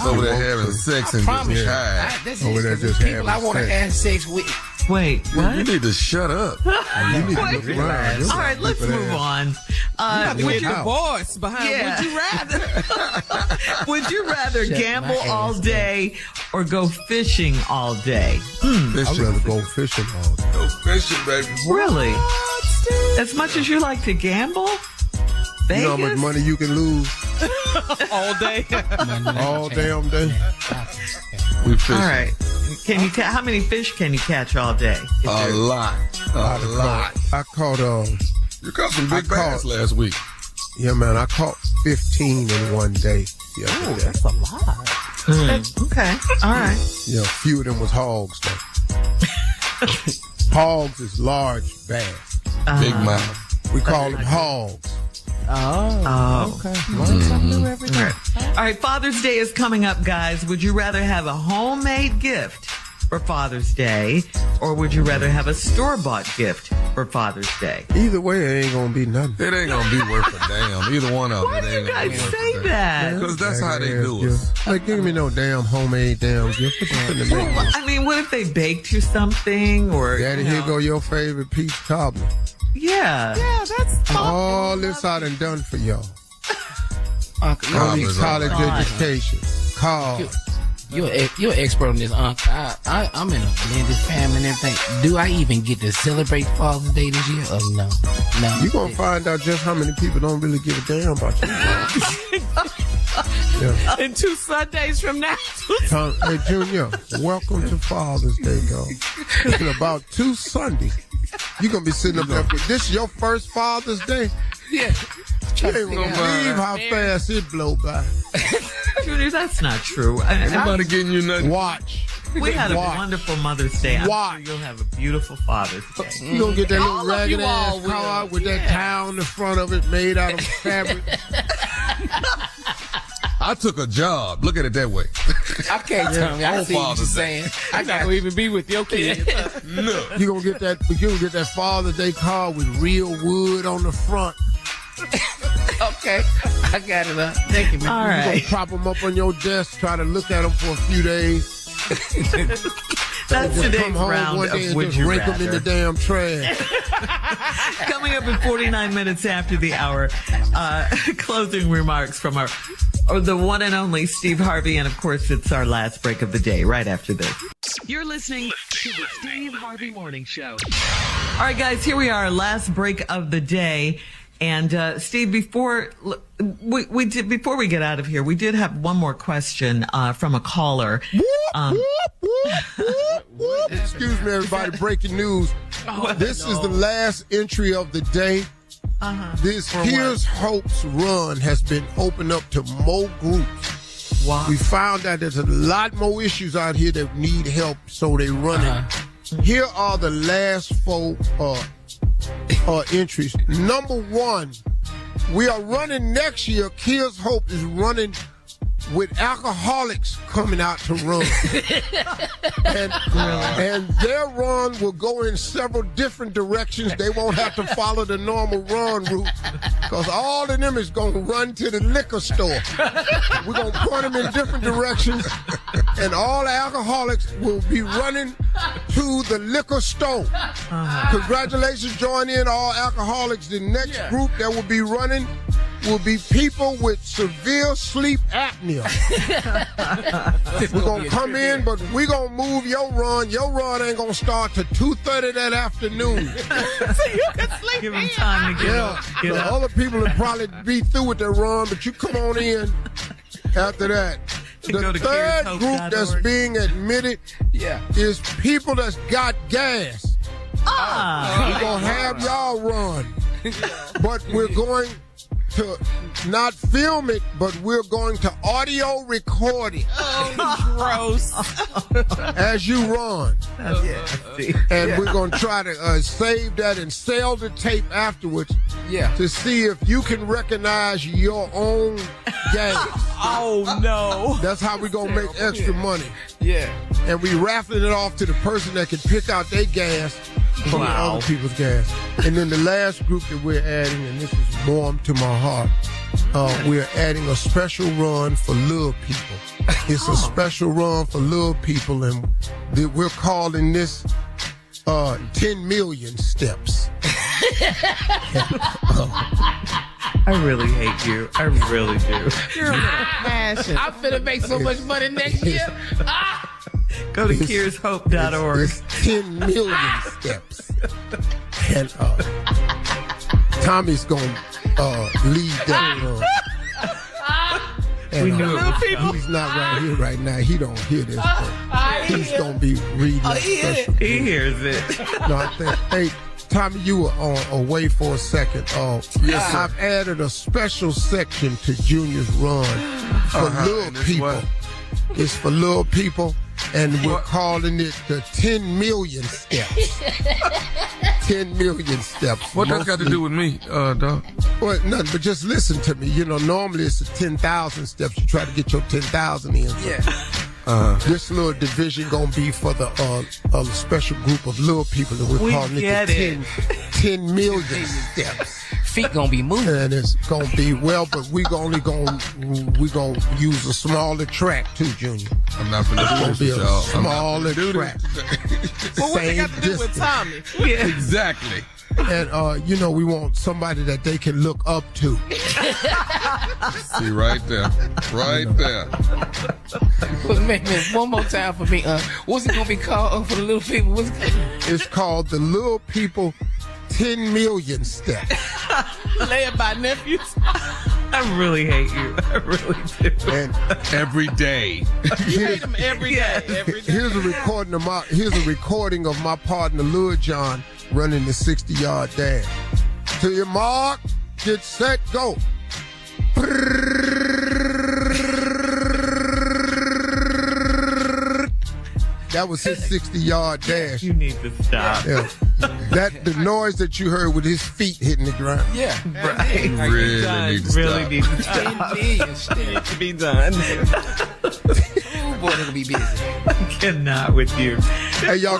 over there having sex and just hide. Over there just people having I want to have sex with. Wait, what? You need to shut up. You need to look around. All right, let's move on. with your voice behind Would You Rather. Would you rather gamble all day or go fishing all day? I'd rather go fishing all day. Go fishing, baby. Really? As much as you like to gamble? Vegas? You know how much money you can lose all day? all damn day. We fishing. All right. Can you how many fish can you catch all day? A lot. I caught You caught some big bass last week. Yeah, man, I caught 15 in one day. Oh, that's a lot. Okay. All right. Yeah, a few of them was hogs, though. Hogs is large bass. Big mouth. We call them hogs. Oh, okay. Learn something new every day. All right, Father's Day is coming up, guys. Would you rather have a homemade gift for Father's Day, or would you rather have a store-bought gift for Father's Day? Either way, it ain't gonna be nothing. It ain't gonna be worth a damn. Either one of them. Why do you guys say that? Because that's how they do it. Like, give me no damn homemade damn gift. What you finna make me? I mean, what if they baked you something, or Daddy, here go your favorite peach cobbler. Yeah. Yeah, that's All this I done for y'all. Uncle, All these college education, cars. You're an expert on this, Uncle. I'm in a blended family and everything. Do I even get to celebrate Father's Day this year? Or no? No. You're gonna find out just how many people don't really give a damn about you. Yeah. in 2 Sundays from now. Hey, Junior, welcome to Father's Day, dog. In about 2 Sundays, you're going to be sitting up there. This is your first Father's Day? Yeah. You ain't going to believe how fast it blow by. Junior, that's not true. Nobody getting you nothing. Watch. We had a wonderful Mother's Day. I'm Watch. sure you'll have a beautiful Father's Day. You're going to get that little All of ragged you all ass will. car with that towel in the front of it made out of fabric. I took a job. Look at it that way. I can't tell me. I On see what you're Father's Day. saying. I'm not gonna even be with your kids. No. You're going to get that Father's Day car with real wood on the front. Okay. I got it up. Thank you, man. All You're going right. to prop them up on your desk, try to look at them for a few days. That's Just today's come home round one day of and Would just You rake them in Rather. the damn trash. Coming up in 49 minutes after the hour, closing remarks from the one and only Steve Harvey. And of course, it's our last break of the day right after this. You're listening to the Steve Harvey Morning Show. All right, guys, here we are, last break of the day. And Steve, before we get out of here, we did have one more question from a caller. Excuse me, everybody. Breaking news. This is the last entry of the day. This Here's Hope's run has been opened up to more groups. Wow. We found that there's a lot more issues out here that need help, so they run it. Here are the last four entries. Number one, we are running next year. Here's Hope is running with alcoholics coming out to run. and their run will go in several different directions. They won't have to follow the normal run route because all of them is going to run to the liquor store. We're going to point them in different directions, and all the alcoholics will be running to the liquor store. Congratulations, join in all alcoholics. The next group that will be running will be people with severe sleep apnea. We're going to come in, but we're going to move your run. Your run ain't going to start till 2:30 that afternoon. So you can sleep. Give them time to get up. The other people will probably be through with their run, but you come on in after that. Go The to third group careshope.org. that's being admitted is people that's got gas. We're going to have y'all run. But we're going to not film it, but we're going to audio record it. Gross. As you run. And we're going to try to save that and sell the tape afterwards to see if you can recognize your own gas. Oh, no. That's how we're going to make extra money. Yeah. And we raffling it off to the person that can pick out their gas from the other people's gas. And then the last group that we're adding, and this is warm to my heart, we're adding a special run for little people. It's a special run for little people, and we're calling this 10 million steps. I really hate you. I really do. You're passion. I'm finna make so much money next year. Go to careshope.org. It's 10 million steps. And Tommy's going to lead that run. And, We knew it was coming. he's not right here right now. He don't hear this, but he's going to be reading that special. He hears it. No, I think, hey, Tommy, you were away for a second. Yes, I've added a special section to Junior's run for little people. It's for little people, and we're calling it the 10 million steps. 10 million steps. What that's got to do with me, dog? Well, nothing, but just listen to me. You know, normally it's 10,000 steps. You try to get your 10,000 in. This little division gonna be for the special group of little people that we're calling it the 10 million steps. Feet gonna be moving. And it's gonna be but we gonna use a smaller track too, Junior. I'm not gonna It's gonna be a y'all. smaller track. Well, what they got to do with Tommy? Exactly. And you know, we want somebody that they can look up to. See right there, right there. But man, one more time for me. What's it gonna be called for the little people? It's called the Little People 10 Million Steps. Led by nephews. I really hate you. I really do. And Every day. You hate him every day. Every day. here's a recording of my partner Lil John running the 60-yard dash. To your mark, get set, go. That was his 60-yard dash. You need to stop. Yeah. The noise that you heard with his feet hitting the ground. Yeah, Right. Really need to Really stop. need to stop. 10 million steps. to be done. Ooh, boy, it'll be busy. I cannot with you. Hey, y'all,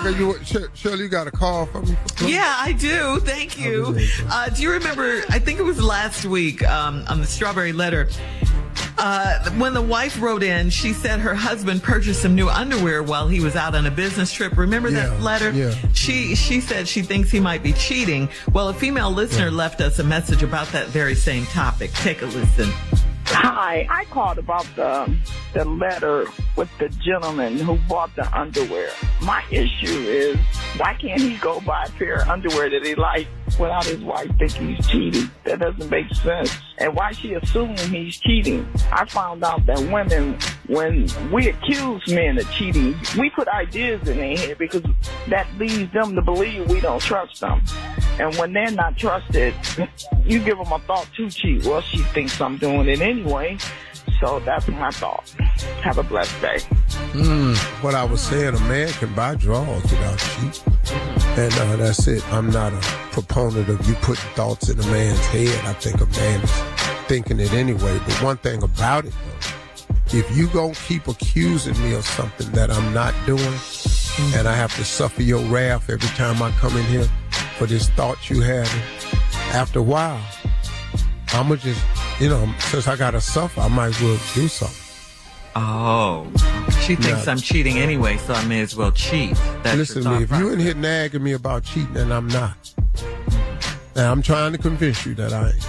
Shirley, you got a call from me? Yeah, I do. Thank you. Do you remember, I think it was last week on the Strawberry Letter, When the wife wrote in, she said her husband purchased some new underwear while he was out on a business trip. Remember that letter? Yeah. She said she thinks he might be cheating. Well, a female listener left us a message about that very same topic. Take a listen. Hi, I called about the letter with the gentleman who bought the underwear. My issue is, why can't he go buy a pair of underwear that he likes without his wife thinking he's cheating? That doesn't make sense. And why is she assuming he's cheating? I found out that women, when we accuse men of cheating, we put ideas in their head because that leads them to believe we don't trust them. And when they're not trusted, you give them a thought to cheat. Well, she thinks I'm doing it anyway. So that's my thought. Have a blessed day. What I was saying, a man can buy drawers without cheating. And that's it. I'm not a proponent of you putting thoughts in a man's head. I think a man is thinking it anyway. But one thing about it, though, if you gonna keep accusing me of something that I'm not doing, and I have to suffer your wrath every time I come in here for this thought you have, after a while, I'ma just, since I gotta suffer, I might as well do something. Oh, she thinks I'm cheating anyway, so I may as well cheat. Listen to me, if you in here nagging me about cheating, and I'm not. Now, I'm trying to convince you that I ain't.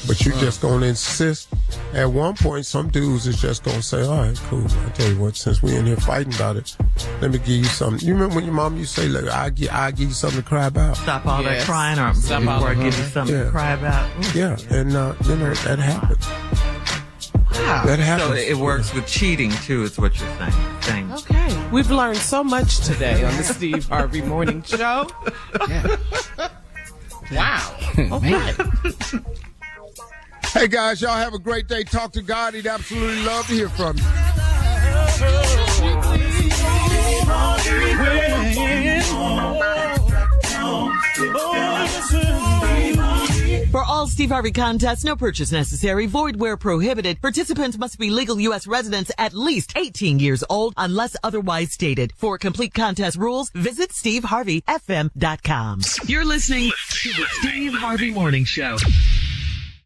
But you just gonna insist. At one point, some dudes is just gonna say, all right, cool. I tell you what, since we in here fighting about it, let me give you something. You remember when your mom used to say, look, I'll give you something to cry about? Stop all that crying, or before I give you something to cry about. Yeah, and that happens. Wow. That happens. So it works with cheating, too, is what you're saying. Okay. We've learned so much today on the Steve Harvey Morning Show. Wow. Okay. Hey, guys, y'all have a great day. Talk to God. He'd absolutely love to hear from you. For all Steve Harvey contests, no purchase necessary, void where prohibited. Participants must be legal U.S. residents at least 18 years old unless otherwise stated. For complete contest rules, visit SteveHarveyFM.com. You're listening to the Steve Harvey Morning Show.